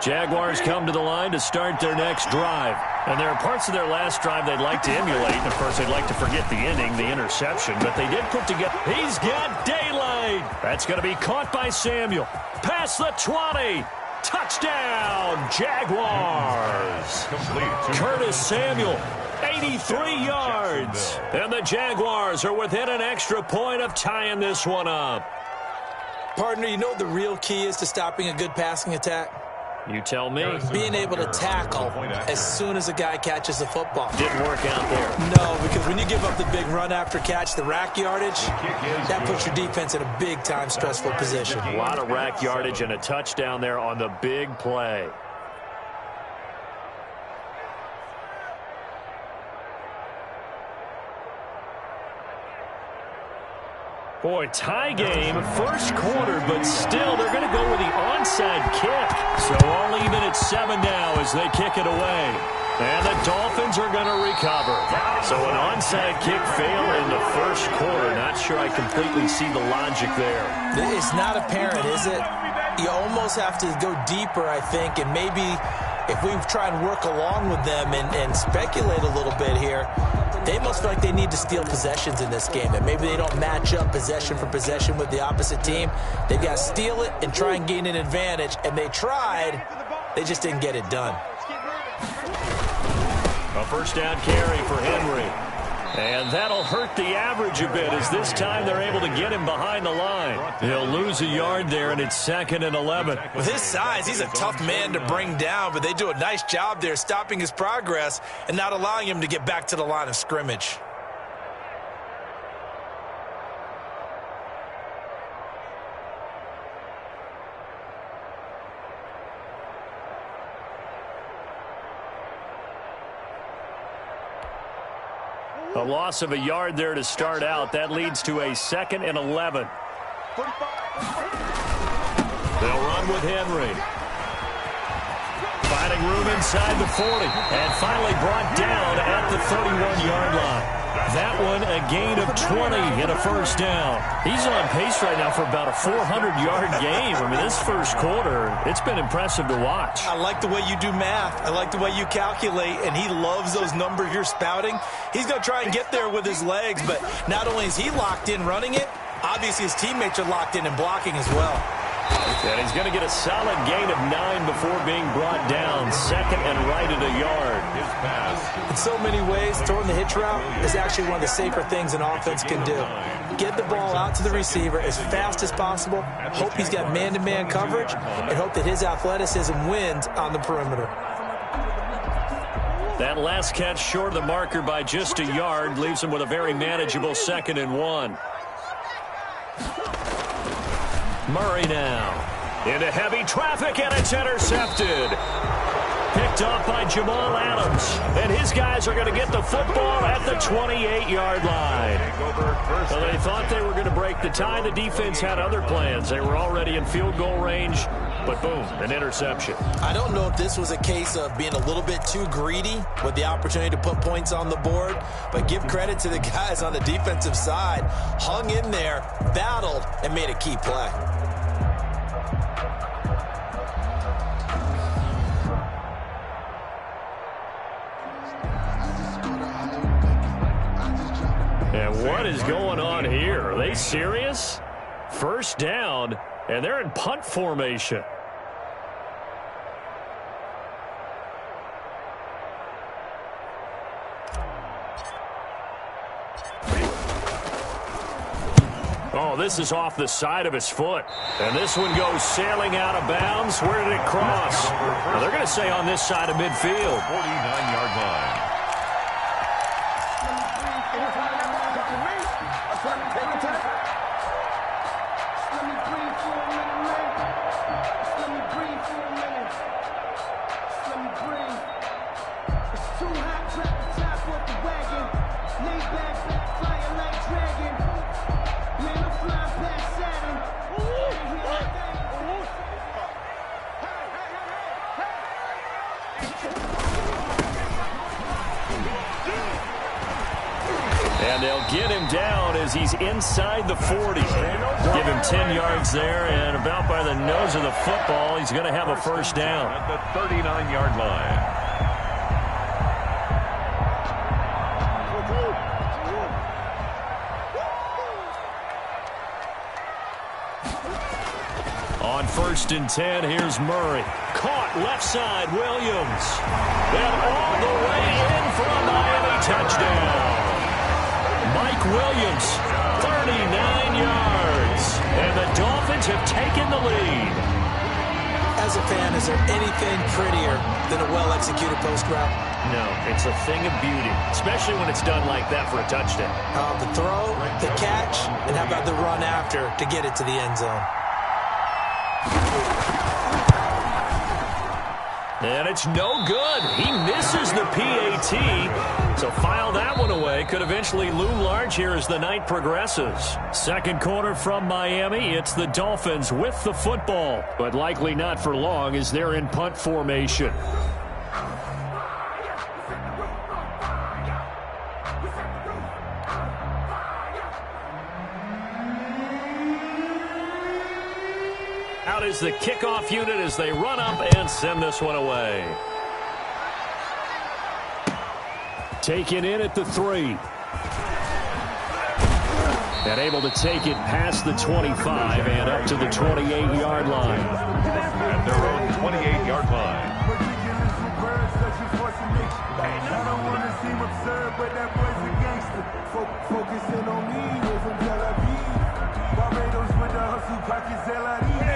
Jaguars come to the line to start their next drive. And there are parts of their last drive they'd like to emulate. And, of course, they'd like to forget the ending, the interception. But they did put together. He's got daylight. That's going to be caught by Samuel. Past the 20. Touchdown, Jaguars. Curtis Samuel, 83 yards. And the Jaguars are within an extra point of tying this one up. Partner, you know what the real key is to stopping a good passing attack? You tell me. Being able to tackle as soon as a guy catches the football. Didn't work out there. No, because when you give up the big run after catch, the rack yardage, that puts your defense in a big-time stressful position. A lot of rack yardage and a touchdown there on the big play. Boy, tie game, first quarter, but still they're going to go with the onside kick. So all even at 7 now as they kick it away. And the Dolphins are going to recover. So an onside kick fail in the first quarter. Not sure I completely see the logic there. It's not apparent, is it? You almost have to go deeper, I think, and maybe if we try and work along with them and speculate a little bit here, they must feel like they need to steal possessions in this game, and maybe they don't match up possession for possession with the opposite team. They've got to steal it and try and gain an advantage, and they tried. They just didn't get it done. A first down carry for Henry. And that'll hurt the average a bit as this time they're able to get him behind the line. He'll lose a yard there, and it's 2nd and 11. With his size, he's a tough man to bring down, but they do a nice job there stopping his progress and not allowing him to get back to the line of scrimmage. A loss of a yard there to start out. That leads to a 2nd and 11. They'll run with Henry. Finding room inside the 40. And finally brought down at the 31-yard line. That one a gain of 20 and a first down. He's on pace right now for about a 400-yard game. I mean, this first quarter, it's been impressive to watch. I like the way you do math. I like the way you calculate, and he loves those numbers you're spouting. He's going to try and get there with his legs, but not only is he locked in running it, obviously his teammates are locked in and blocking as well. And he's going to get a solid gain of 9 before being brought down. Second and right at a yard. His pass. In so many ways, throwing the hitch route is actually one of the safer things an offense can do. Get the ball out to the receiver as fast as possible, hope he's got man-to-man coverage, and hope that his athleticism wins on the perimeter. That last catch short of the marker by just a yard leaves him with a very manageable 2nd and 1. Murray now into heavy traffic, and it's intercepted. Picked off by Jamal Adams, and his guys are going to get the football at the 28-yard line. So they thought they were going to break the tie. The defense had other plans. They were already in field goal range, but boom, an interception. I don't know if this was a case of being a little bit too greedy with the opportunity to put points on the board, but give credit to the guys on the defensive side. Hung in there, battled, and made a key play. And what is going on here? Are they serious? First down, and they're in punt formation. Oh, this is off the side of his foot. And this one goes sailing out of bounds. Where did it cross? Well, they're going to say on this side of midfield. 49-yard line. And they'll get him down as he's inside the 40. Give him 10 yards there, and about by the nose of the football, he's going to have a first down. At the 39-yard line. On 1st and 10, here's Murray. Caught left side, Williams. And all the way in for a Miami touchdown. Mike Williams, 39 yards. And the Dolphins have taken the lead. As a fan, is there anything prettier than a well-executed post route? No, it's a thing of beauty, especially when it's done like that for a touchdown. The throw, the catch, and how about the run after to get it to the end zone? And it's no good. He misses the PAT. So file that one away. Could eventually loom large here as the night progresses. Second quarter from Miami. It's the Dolphins with the football, but likely not for long as they're in punt formation. Out is the kickoff unit as they run up and send this one away. Taken in at the 3. And able to take it past the 25 and up to the 28-yard line. At their own 28-yard line. I don't want to seem absurd, but that boy's a gangster. Focusing on me, we're from Tel Aviv. Barbados with the hustle, pockets LRE.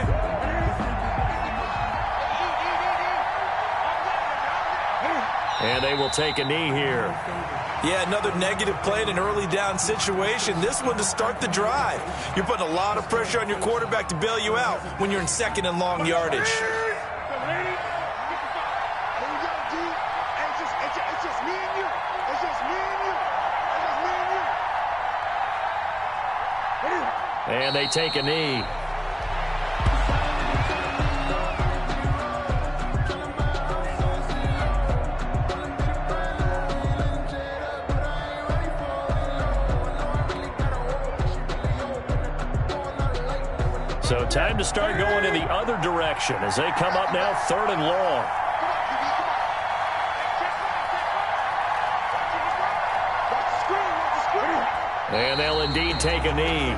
And they will take a knee here. Yeah, another negative play in an early down situation. This one to start the drive. You're putting a lot of pressure on your quarterback to bail you out when you're in 2nd and long yardage. And they take a knee. So time to start going in the other direction as they come up now 3rd and long. And they'll indeed take a knee.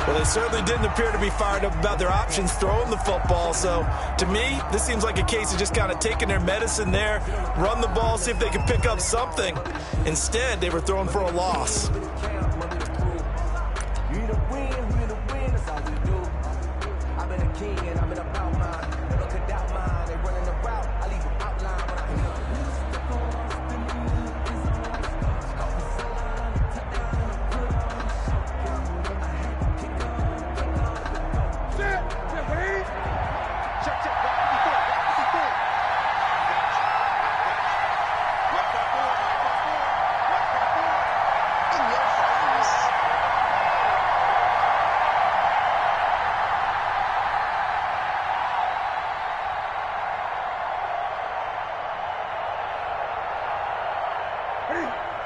Well, they certainly didn't appear to be fired up about their options throwing the football. So, to me, this seems like a case of just kind of taking their medicine there, run the ball, see if they can pick up something. Instead, they were throwing for a loss.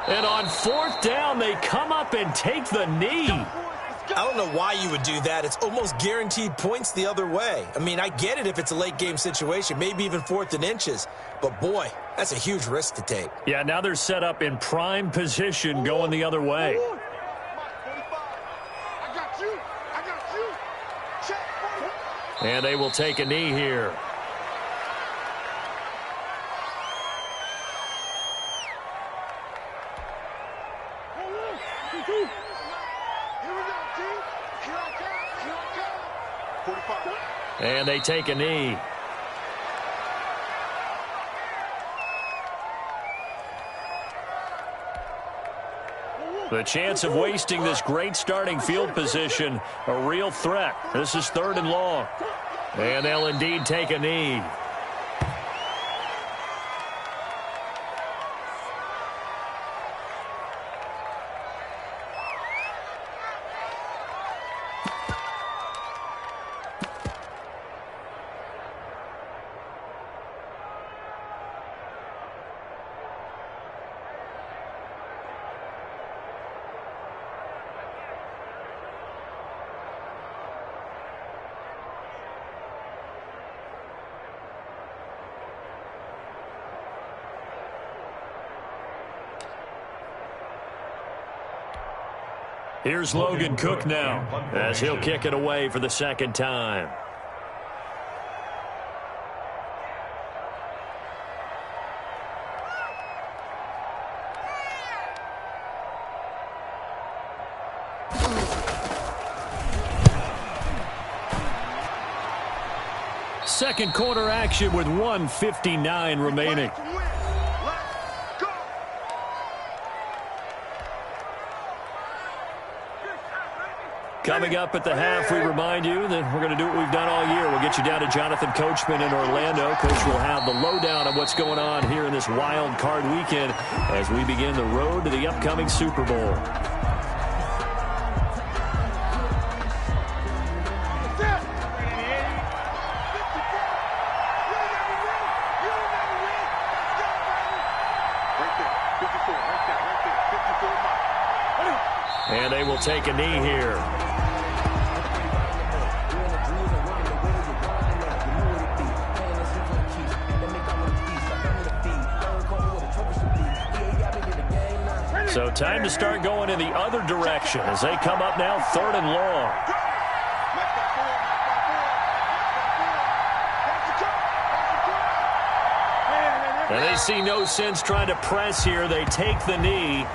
And on fourth down, they come up and take the knee. I don't know why you would do that. It's almost guaranteed points the other way. I mean, I get it if it's a late game situation, maybe even 4th and inches. But, boy, that's a huge risk to take. Yeah, now they're set up in prime position going the other way. And they will take a knee here. And they take a knee. The chance of wasting this great starting field position, a real threat. This is 3rd and long. And they'll indeed take a knee. Here's Logan Cook now as he'll kick it away for the 2nd time. Second quarter action with 1:59 remaining. Coming up at the half, we remind you that we're going to do what we've done all year. We'll get you down to Jonathan Coachman in Orlando. Coach will have the lowdown on what's going on here in this wild card weekend as we begin the road to the upcoming Super Bowl. And they will take a knee here. So time to start going in the other direction as they come up now 3rd and long. And they see no sense trying to press here. They take the knee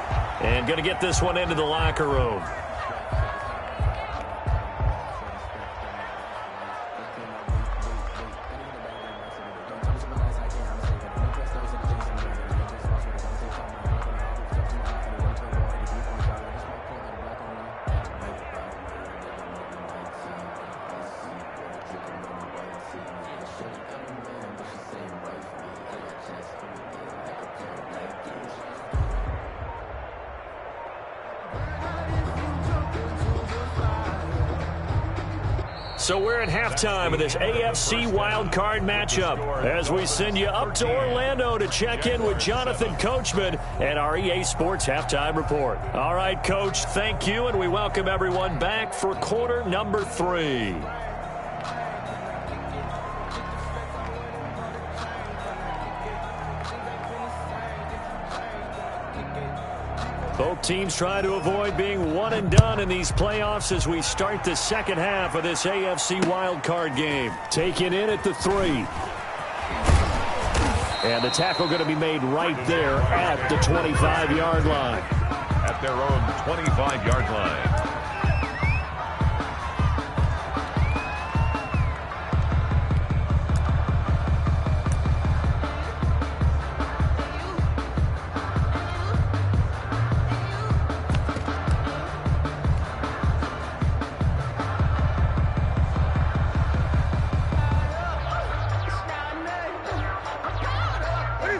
and going to get this one into the locker room. So we're at halftime of this AFC wildcard matchup as we send you up to Orlando to check in with Jonathan Coachman and our EA Sports Halftime Report. All right, Coach, thank you, and we welcome everyone back for quarter number 3. Both teams try to avoid being one and done in these playoffs as we start the second half of this AFC wildcard game. Taken in at the 3. And the tackle going to be made right there at the 25-yard line. At their own 25-yard line.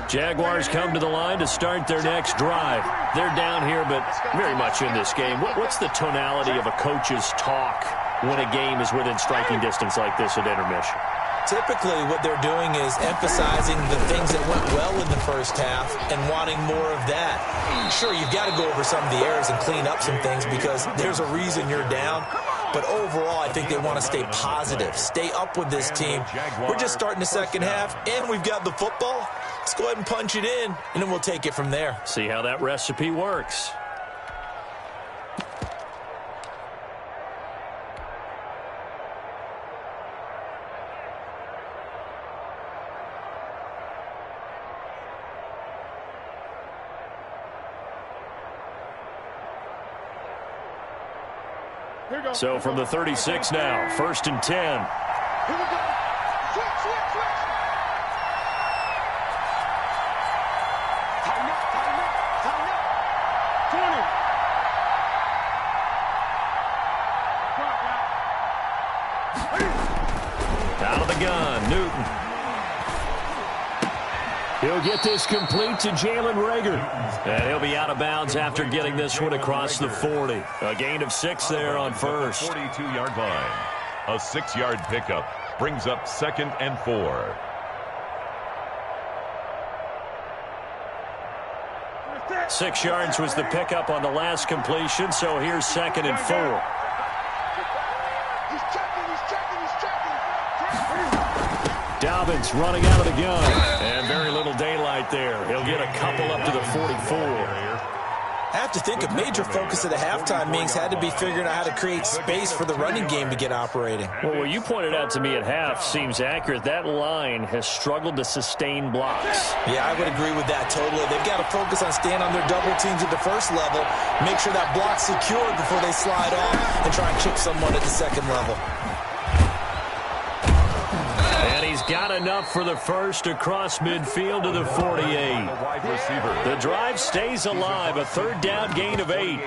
Jaguars come to the line to start their next drive. They're down here, but very much in this game. What's the tonality of a coach's talk when a game is within striking distance like this at intermission? Typically, what they're doing is emphasizing the things that went well in the first half and wanting more of that. Sure, you've got to go over some of the errors and clean up some things because there's a reason you're down. But overall, I think they want to stay positive, stay up with this team. We're just starting the second half, and we've got the football. Let's go ahead and punch it in, and then we'll take it from there. See how that recipe works. So from the 36 now, 1st and 10. Here we go. Switch. Tighten up. 20. Out of the gun, Newton. He'll get this complete to Jalen Reagor. And he'll be out of bounds after getting this one across the 40. A gain of 6 there on first. 42-yard line. A 6-yard pickup brings up 2nd and 4. Six yards was the pickup on the last completion, so here's 2nd and 4. He's checking. Dobbins running out of the gun. And very little daylight there. He'll get a couple up to the 44. I have to think a major focus of the halftime meetings had to be figuring out how to create space for the running game to get operating. Well, what you pointed out to me at half seems accurate. That line has struggled to sustain blocks. Yeah, I would agree with that totally. They've got to focus on staying on their double teams at the first level, make sure that block's secured before they slide off, and try and chip someone at the second level. And he's got enough for the first across midfield to the 48. The drive stays alive, a 3rd down gain of 8.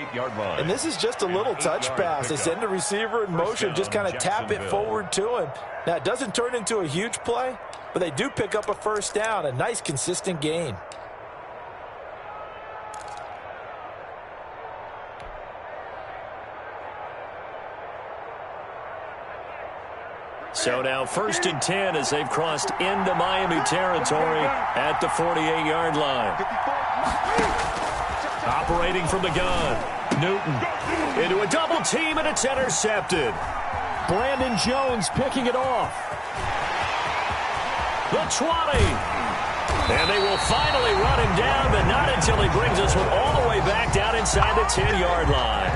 And this is just a little touch pass. They send the receiver in motion, just kind of tap it forward to him. Now, it doesn't turn into a huge play, but they do pick up a 1st down, a nice, consistent gain. So now 1st and 10 as they've crossed into Miami territory at the 48-yard line. Operating from the gun. Newton into a double team, and it's intercepted. Brandon Jones picking it off. The 20. And they will finally run him down, but not until he brings us one all the way back down inside the 10-yard line.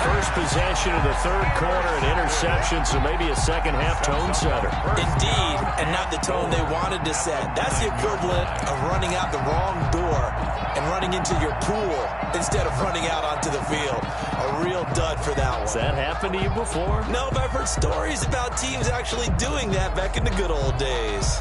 First possession of the 3rd quarter, an interception, so maybe a second-half tone setter. Indeed, and not the tone they wanted to set. That's the equivalent of running out the wrong door and running into your pool instead of running out onto the field. A real dud for that one. Has that happened to you before? No, but I've heard stories about teams actually doing that back in the good old days.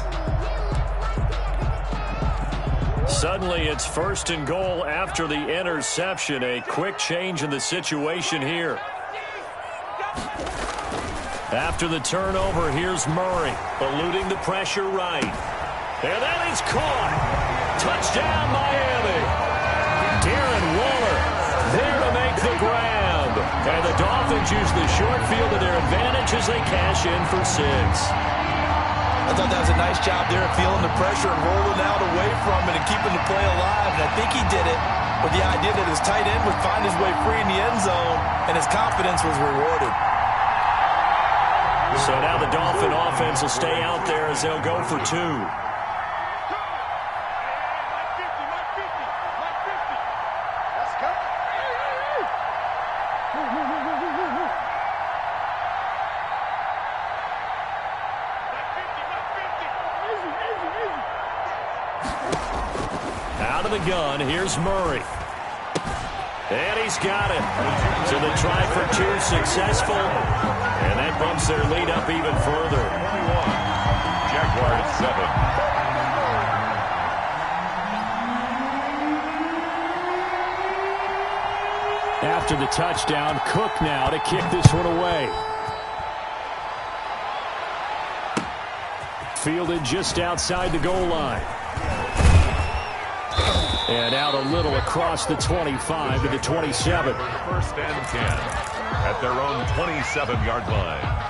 Suddenly, it's 1st and goal after the interception. A quick change in the situation here. After the turnover, here's Murray, eluding the pressure right. And that is caught. Touchdown, Miami. Darren Waller there to make the grab. And the Dolphins use the short field to their advantage as they cash in for 6. I thought that was a nice job there of feeling the pressure and rolling out away from it and keeping the play alive. And I think he did it with the idea that his tight end would find his way free in the end zone, and his confidence was rewarded. So now the Dolphin offense will stay out there as they'll go for 2. Let's go. Out of the gun, here's Murray. And he's got it. So the try for two successful. And that bumps their lead up even further. 21. Jaguars 7. After the touchdown, Cook now to kick this one away. Fielded just outside the goal line. And out a little across the 25 to the 27. First and 10 at their own 27-yard line.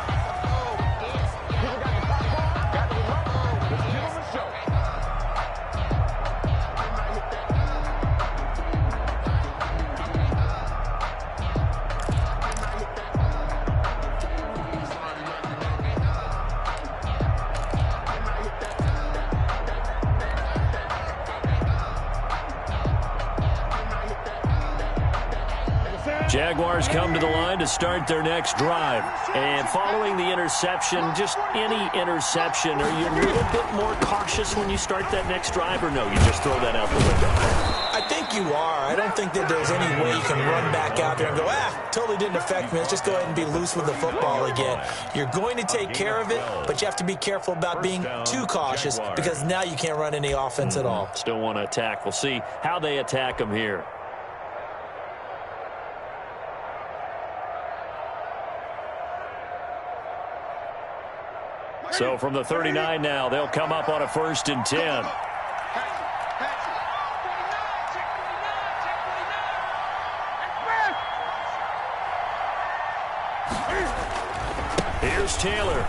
Jaguars come to the line to start their next drive. And following the interception, just any interception, are you a little bit more cautious when you start that next drive, or no, you just throw that out the window? I think you are. I don't think that there's any way you can run back out there and go, totally didn't affect me. Let's just go ahead and be loose with the football again. You're going to take care of it, but you have to be careful about being too cautious because now you can't run any offense at all. Still want to attack. We'll see how they attack them here. So from the 39 now, they'll come up on a 1st and 10. Here's Taylor.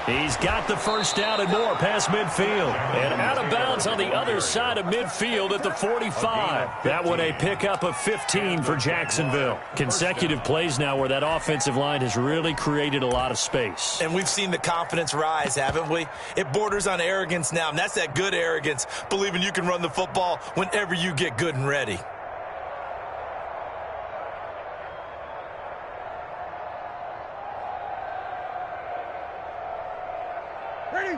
He's got the first down and more past midfield. And out of bounds on the other side of midfield at the 45. That one a pickup of 15 for Jacksonville. Consecutive plays now where that offensive line has really created a lot of space. And we've seen the confidence rise, haven't we? It borders on arrogance now, and that's that good arrogance, believing you can run the football whenever you get good and ready.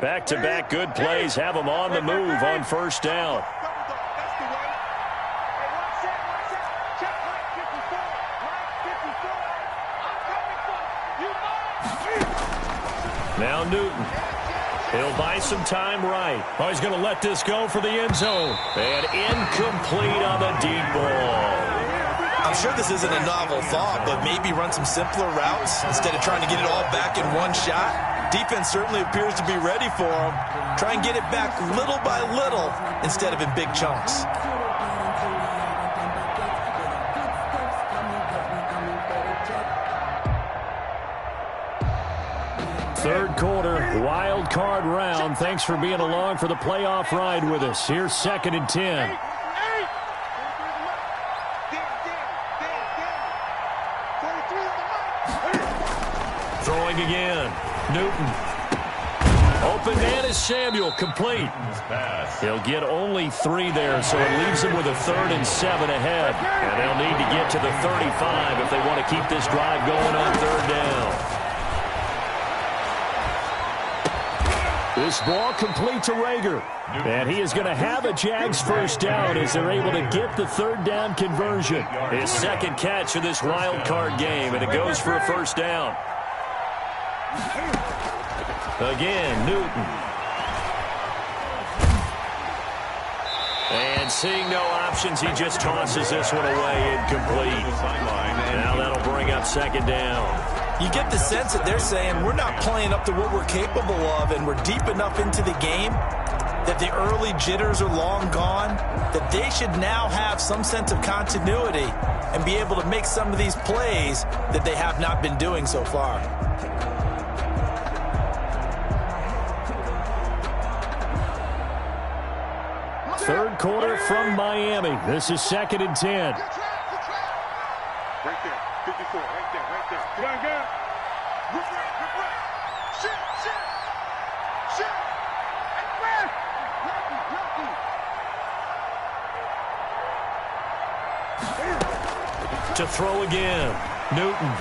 Back-to-back good plays have them on the move on 1st down. Now Newton. He'll buy some time right. Oh, he's going to let this go for the end zone. And incomplete on the deep ball. I'm sure this isn't a novel thought, but maybe run some simpler routes instead of trying to get it all back in one shot. Defense certainly appears to be ready for him. Try and get it back little by little instead of in big chunks. Third quarter, wild card round. Thanks for being along for the playoff ride with us. Here's 2nd and 10. Throwing again. Newton. Open man is Samuel, complete. He'll get only 3 there, so it leaves him with a 3rd and 7 ahead. And they'll need to get to the 35 if they want to keep this drive going on 3rd down. This ball complete to Rager. And he is going to have a Jags first down as they're able to get the 3rd down conversion. His 2nd catch of this wild card game, and it goes for a 1st down. Again, Newton. And seeing no options, he just tosses this one away incomplete. Now that'll bring up 2nd down. You get the sense that they're saying we're not playing up to what we're capable of, and we're deep enough into the game that the early jitters are long gone, that they should now have some sense of continuity and be able to make some of these plays that they have not been doing so far. Third quarter from Miami. This is 2nd and 10. Right there, 54, right there, right there. Come on, girl. Rip, shoot, shoot, and To throw again, Newton.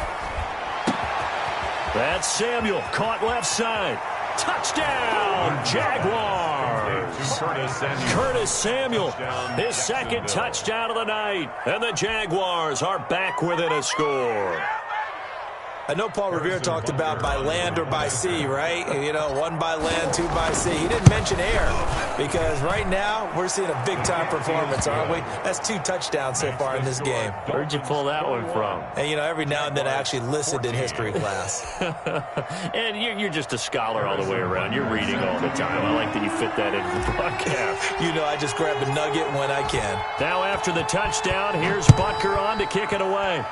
That's Samuel, caught left side. Touchdown, Jaguars! Curtis Samuel, his second touchdown of the night. And the Jaguars are back within a score. I know Paul Revere talked about by land or by sea, right? You know, one by land, two by sea. He didn't mention air because right now we're seeing a big-time performance, aren't we? That's 2 touchdowns so far in this game. Where'd you pull that one from? And, you know, every now and then I actually listened in history class. And you're just a scholar all the way around. You're reading all the time. I like that you fit that into the broadcast. You know, I just grab a nugget when I can. Now after the touchdown, here's Butker on to kick it away.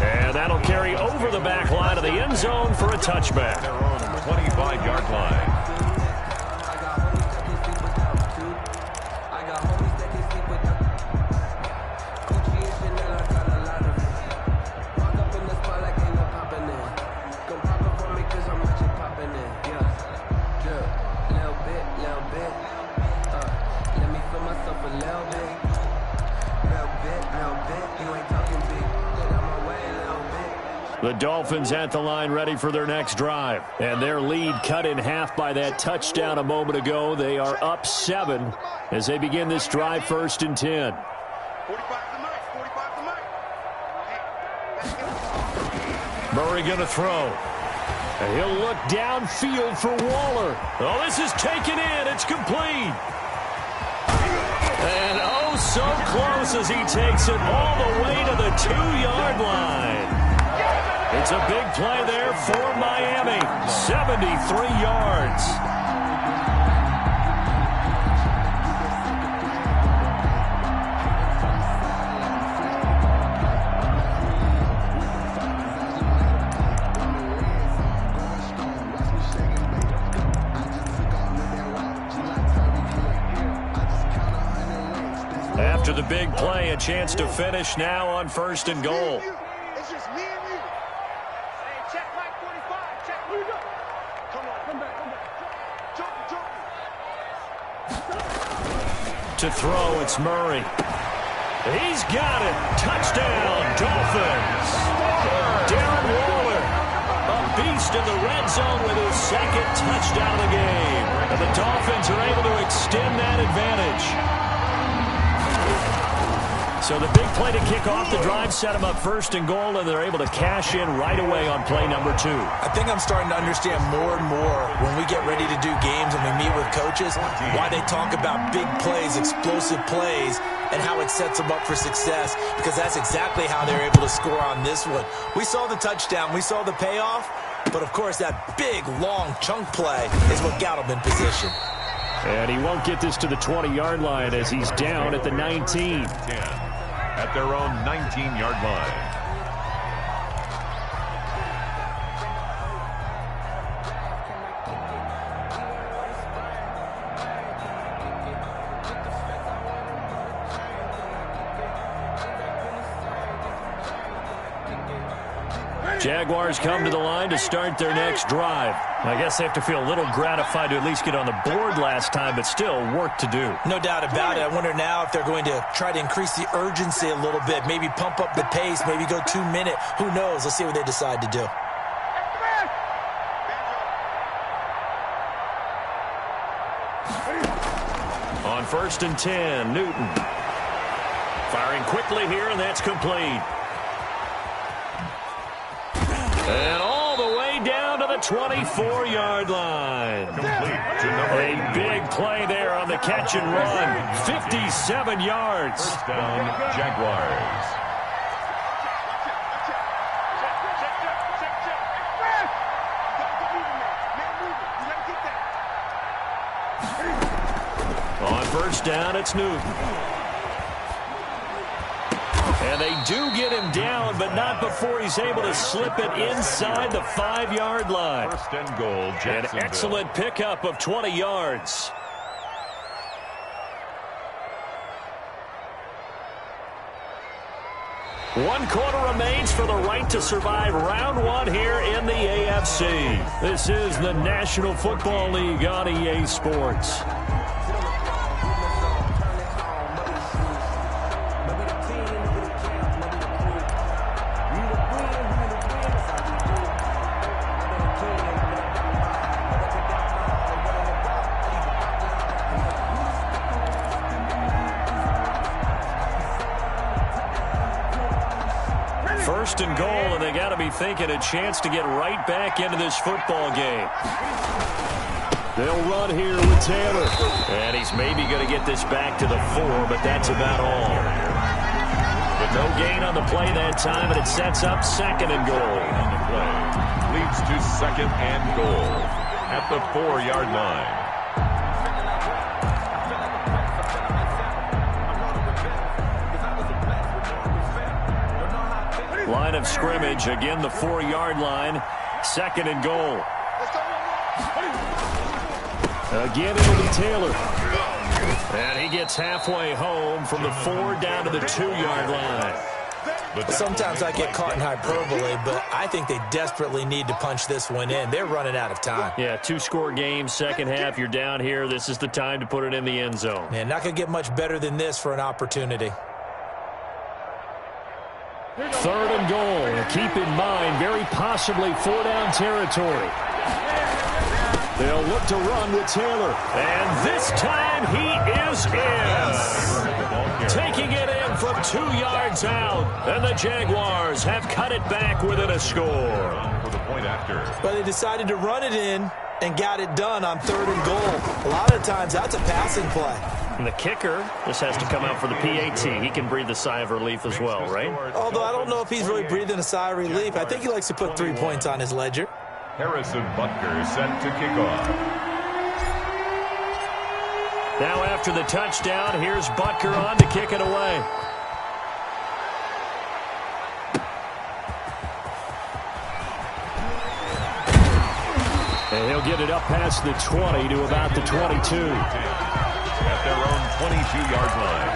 And that'll carry over the back line of the end zone for a touchback. Their own 25-yard line. The Dolphins at the line ready for their next drive. And their lead cut in half by that touchdown a moment ago. They are up 7 as they begin this drive 1st and 10. Murray going to throw. And he'll look downfield for Waller. Oh, this is taken in. It's complete. And oh, so close as he takes it all the way to the 2-yard line. It's a big play there for Miami. 73 yards. After the big play, a chance to finish now on 1st and goal. To throw, it's Murray. He's got it. Touchdown, Dolphins. Darren Waller, a beast in the red zone with his 2nd touchdown of the game. And the Dolphins are able to extend that advantage. So the big play to kick off the drive set them up 1st and goal, and they're able to cash in right away on play number 2. I think I'm starting to understand more and more when we get ready to do games and we meet with coaches why they talk about big plays, explosive plays, and how it sets them up for success, because that's exactly how they're able to score on this one. We saw the touchdown. We saw the payoff. But, of course, that big, long chunk play is what got him in position. And he won't get this to the 20-yard line as he's down at the 19. At their own 19-yard line. Jaguars come to the line to start their next drive. I guess they have to feel a little gratified to at least get on the board last time, but still work to do. No doubt about it. I wonder now if they're going to try to increase the urgency a little bit, maybe pump up the pace, maybe go 2-minute. Who knows? Let's see what they decide to do. On 1st and 10, Newton. Firing quickly here, and that's complete. And all the way down to the 24-yard line. A big play there on the catch and run. 57 yards. First down, Jaguars. On 1st down, it's Newton. And they do get him down, but not before he's able to slip it inside the 5-yard line. 1st and goal, Jacksonville. An excellent pickup of 20 yards. One quarter remains for the right to survive round 1 here in the AFC. This is the National Football League on EA Sports. first and goal, and they got to be thinking a chance to get right back into this football game. They'll run here with Taylor. And he's maybe going to get this back to the 4, but that's about all. But no gain on the play that time, and it sets up second and goal. On the play. Leads to second and goal at the 4-yard line. Line of scrimmage, again the 4-yard line. Second and goal. Again, it'll be Taylor. And he gets halfway home from the 4 down to the 2-yard line. But sometimes I get caught in hyperbole, but I think they desperately need to punch this one in. They're running out of time. Yeah, 2-score game, second half, you're down here. This is the time to put it in the end zone. Man, not going to get much better than this for an opportunity. Third and goal. Keep in mind, very possibly 4-down territory. They'll look to run with Taylor. And this time he is in. Taking it in from 2 yards out. And the Jaguars have cut it back within a score. For the point after. But they decided to run it in and got it done on 3rd and goal. A lot of times that's a passing play. And the kicker, this has to come out for the PAT. He can breathe a sigh of relief as well, right? Although I don't know if he's really breathing a sigh of relief. I think he likes to put 3 points on his ledger. Harrison Butker set to kick off. Now after the touchdown, here's Butker on to kick it away. And he'll get it up past the 20 to about the 22. At their own 22-yard line.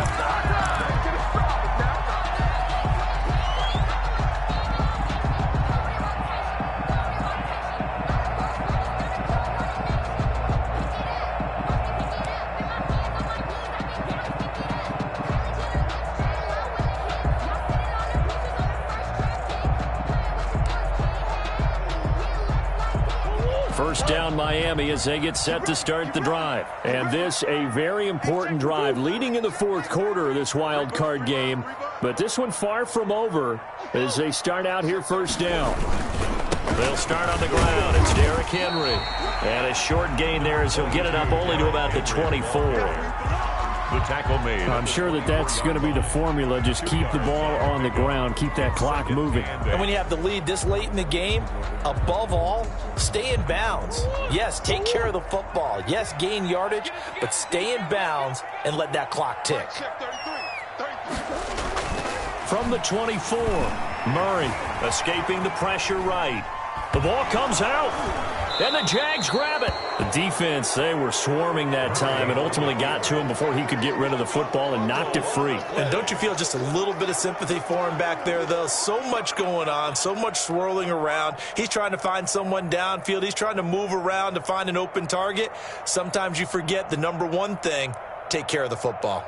First down Miami as they get set to start the drive. And this a very important drive leading in the 4th quarter of this wild card game. But this one far from over as they start out here first down. They'll start on the ground. It's Derrick Henry. And a short gain there as he'll get it up only to about the 24. The tackle made. I'm sure that's going to be the formula. Just keep the ball on the ground. Keep that clock moving. And when you have the lead this late in the game, above all, stay in bounds. Yes, take care of the football. Yes, gain yardage, but stay in bounds and let that clock tick. From the 24, Murray escaping the pressure right. The ball comes out, and the Jags grab it. The defense, they were swarming that time and ultimately got to him before he could get rid of the football and knocked it free. And don't you feel just a little bit of sympathy for him back there, though? So much going on, so much swirling around. He's trying to find someone downfield. He's trying to move around to find an open target. Sometimes you forget the number one thing, take care of the football.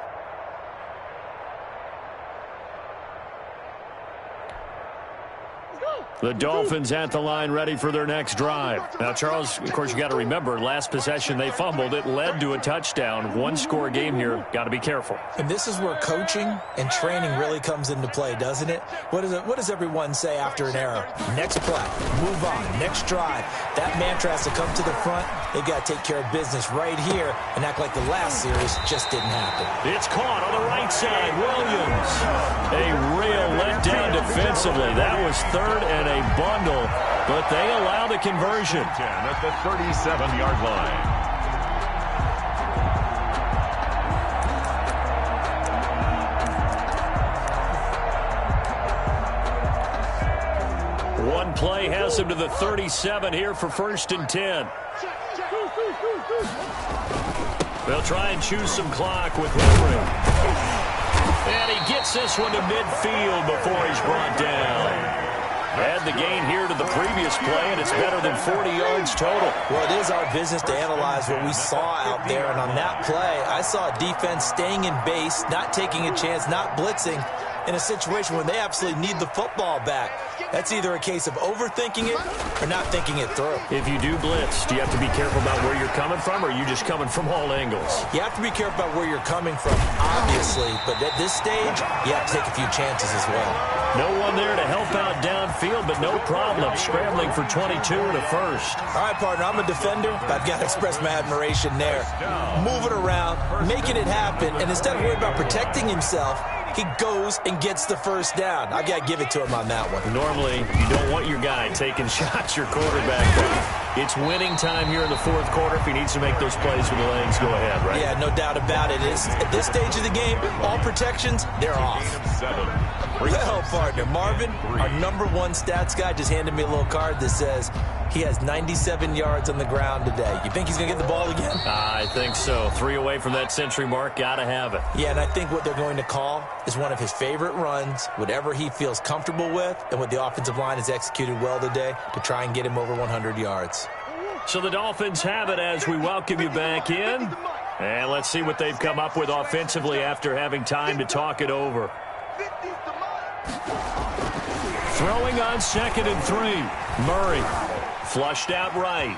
The Dolphins at the line ready for their next drive. Now, Charles, of course, you got to remember, last possession they fumbled. It led to a touchdown. 1-score game here. Got to be careful. And this is where coaching and training really comes into play, doesn't it? What does everyone say after an error? Next play, move on, next drive. That mantra has to come to the front. They've got to take care of business right here and act like the last series just didn't happen. It's caught on the right side. Williams. A real letdown defensively. That was 3rd and a bundle, but they allow the conversion. 10 at the 37-yard line. One play has him to the 37 here for 1st and 10. They'll try and choose some clock with Henry. And he gets this one to midfield before he's brought down. Add the gain here to the previous play, and it's better than 40 yards total. Well, it is our business to analyze what we saw out there, and on that play, I saw a defense staying in base, not taking a chance, not blitzing, in a situation where they absolutely need the football back. That's either a case of overthinking it or not thinking it through. If you do blitz, do you have to be careful about where you're coming from, or are you just coming from all angles? You have to be careful about where you're coming from, obviously, but at this stage, you have to take a few chances as well. No one there to help out downfield, but no problem scrambling for 22 and a first. All right, partner, I'm a defender, but I've got to express my admiration there. Moving around, making it happen, and instead of worrying about protecting himself, he goes and gets the first down. I've got to give it to him on that one. Normally, you don't want your guy taking shots your quarterback, but it's winning time here in the fourth quarter. If he needs to make those plays with the legs, go ahead, right? Yeah, no doubt about it. At this stage of the game, all protections, they're off. Well, partner, Marvin, our #1 stats guy, just handed me a little card that says he has 97 yards on the ground today. You think he's going to get the ball again? I think so. 3 away from that century mark. Got to have it. Yeah, and I think what they're going to call is one of his favorite runs, whatever he feels comfortable with, and what the offensive line has executed well today to try and get him over 100 yards. So the Dolphins have it as we welcome you back in. And let's see what they've come up with offensively after having time to talk it over. Throwing on 2nd and 3. Murray flushed out right.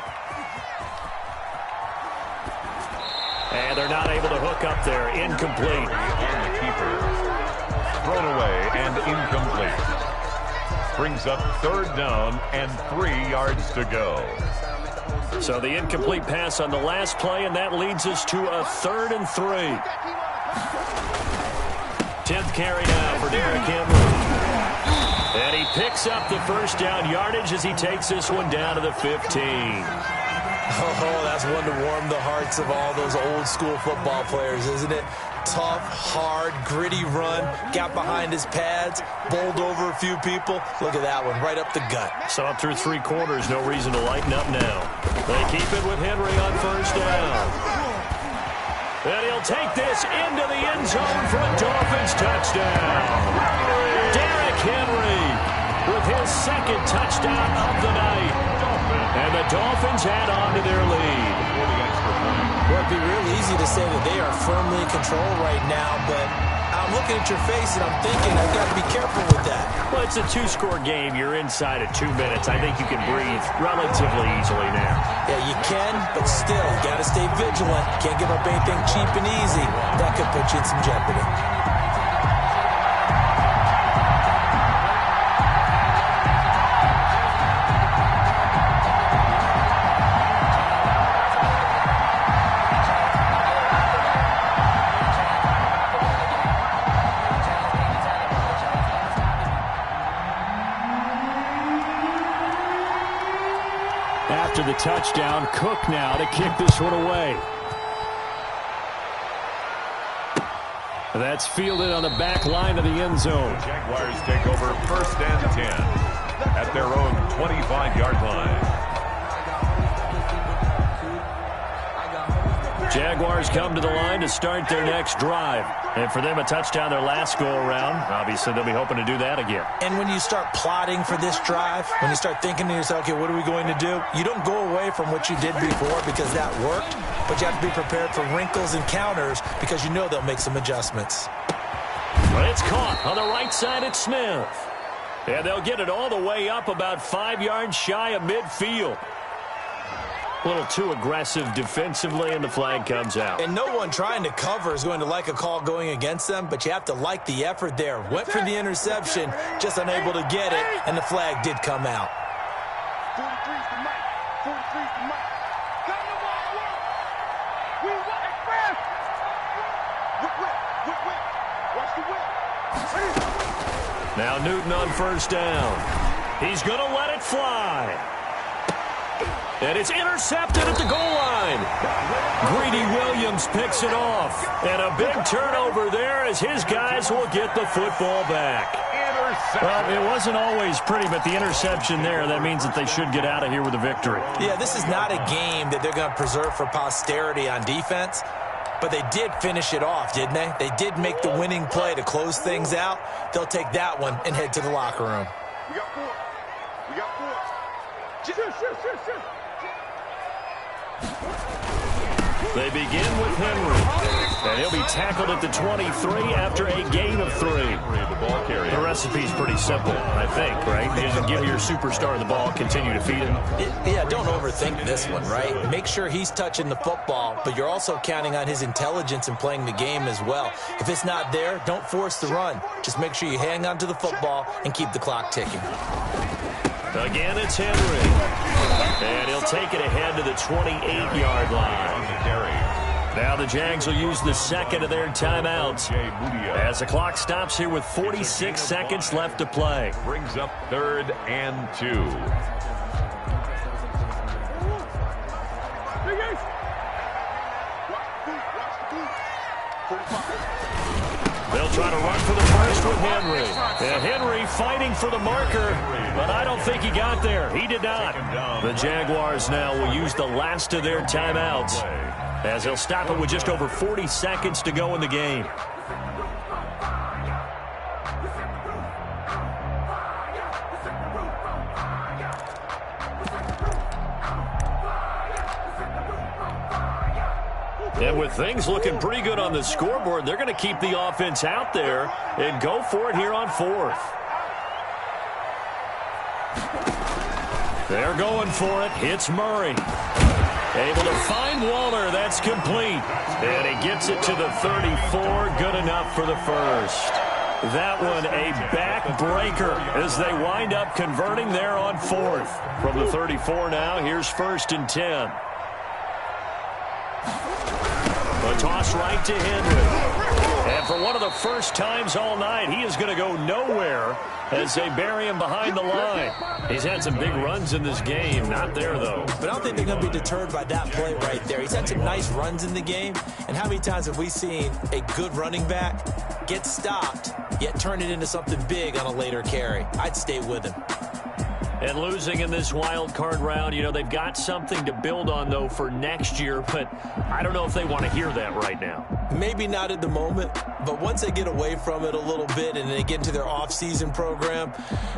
And they're not able to hook up there. Incomplete. On the keeper. Thrown away and incomplete. Brings up 3rd down and 3 yards to go. So the incomplete pass on the last play, and that leads us to a 3rd and 3. 10th carry now for Derrick Henry. And he picks up the first down yardage as he takes this one down to the 15. Oh, that's one to warm the hearts of all those old school football players, isn't it? Tough, hard, gritty run, got behind his pads, bowled over a few people. Look at that one, right up the gut. So up through 3 quarters, no reason to lighten up now. They keep it with Henry on first down. And he'll take this into the end zone for a Dolphins touchdown. Derrick Henry with his 2nd touchdown of the night. And the Dolphins add on to their lead. Well, it'd be real easy to say that they are firmly in control right now, but I'm looking at your face and I'm thinking I've got to be careful with that. Well, it's a 2-score game. You're inside at 2 minutes. I think you can breathe relatively easily now. Yeah, you can, but still, you got to stay vigilant. Can't give up anything cheap and easy. That could put you in some jeopardy. After the touchdown, Cook now to kick this one away. That's fielded on the back line of the end zone. Jaguars take over 1st and 10 at their own 25-yard line. Jaguars come to the line to start their next drive. And for them, a touchdown their last go-around. Obviously, they'll be hoping to do that again. And when you start plotting for this drive, when you start thinking to yourself, okay, what are we going to do? You don't go away from what you did before because that worked, but you have to be prepared for wrinkles and counters because you know they'll make some adjustments. But it's caught on the right side at Smith. And they'll get it all the way up about 5 yards shy of midfield. A little too aggressive defensively, and the flag comes out. And no one trying to cover is going to like a call going against them, but you have to like the effort there. Went for the interception, just unable to get it, and the flag did come out. 43's the mic. 43's the mic. Come to work. We want it fast. Whip. Watch the whip. Now Newton on first down. He's going to let it fly. And it's intercepted at the goal line. Greedy Williams picks it off. And a big turnover there as his guys will get the football back. Well, it wasn't always pretty, but the interception there, that means that they should get out of here with a victory. Yeah, this is not a game that they're going to preserve for posterity on defense, but they did finish it off, didn't they? They did make the winning play to close things out. They'll take that one and head to the locker room. We got four. Sure. They begin with Henry. And he'll be tackled at the 23 after a gain of 3. The recipe's pretty simple, I think, right? You just give your superstar the ball, continue to feed him. Yeah, don't overthink this one, right? Make sure he's touching the football, but you're also counting on his intelligence in playing the game as well. If it's not there, don't force the run. Just make sure you hang on to the football and keep the clock ticking. Again, it's Henry. And he'll take it ahead to the 28-yard line. Now the Jags will use the second of their timeouts as the clock stops here with 46 seconds left to play. Brings up 3rd and 2. They'll try to run for the first with Henry. And Henry fighting for the marker, but I don't think he got there. He did not. The Jaguars now will use the last of their timeouts, as they'll stop it with just over 40 seconds to go in the game. And with things looking pretty good on the scoreboard, they're going to keep the offense out there and go for it here on 4th. They're going for it. It's Murray. Able to find Waller. That's complete. And he gets it to the 34. Good enough for the first. That one a backbreaker as they wind up converting there on 4th. From the 34 now, here's 1st and 10. A toss right to Henry. And for one of the first times all night, he is going to go nowhere as they bury him behind the line. He's had some big runs in this game. Not there, though. But I don't think they're going to be deterred by that play right there. He's had some nice runs in the game. And how many times have we seen a good running back get stopped, yet turn it into something big on a later carry? I'd stay with him. And losing in this wild card round, you know, they've got something to build on, though, for next year. But I don't know if they want to hear that right now. Maybe not at the moment, but once they get away from it a little bit and they get into their off-season program,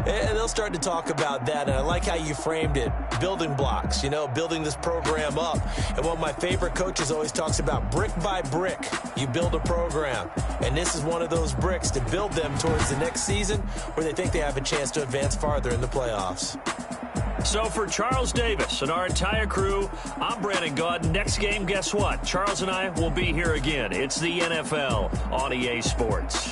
and they'll start to talk about that. And I like how you framed it, building blocks, you know, building this program up. And one of my favorite coaches always talks about brick by brick, you build a program. And this is one of those bricks to build them towards the next season where they think they have a chance to advance farther in the playoffs. So for Charles Davis and our entire crew, I'm Brandon Gaudin. Next game, guess what? Charles and I will be here again. It's the NFL on EA Sports.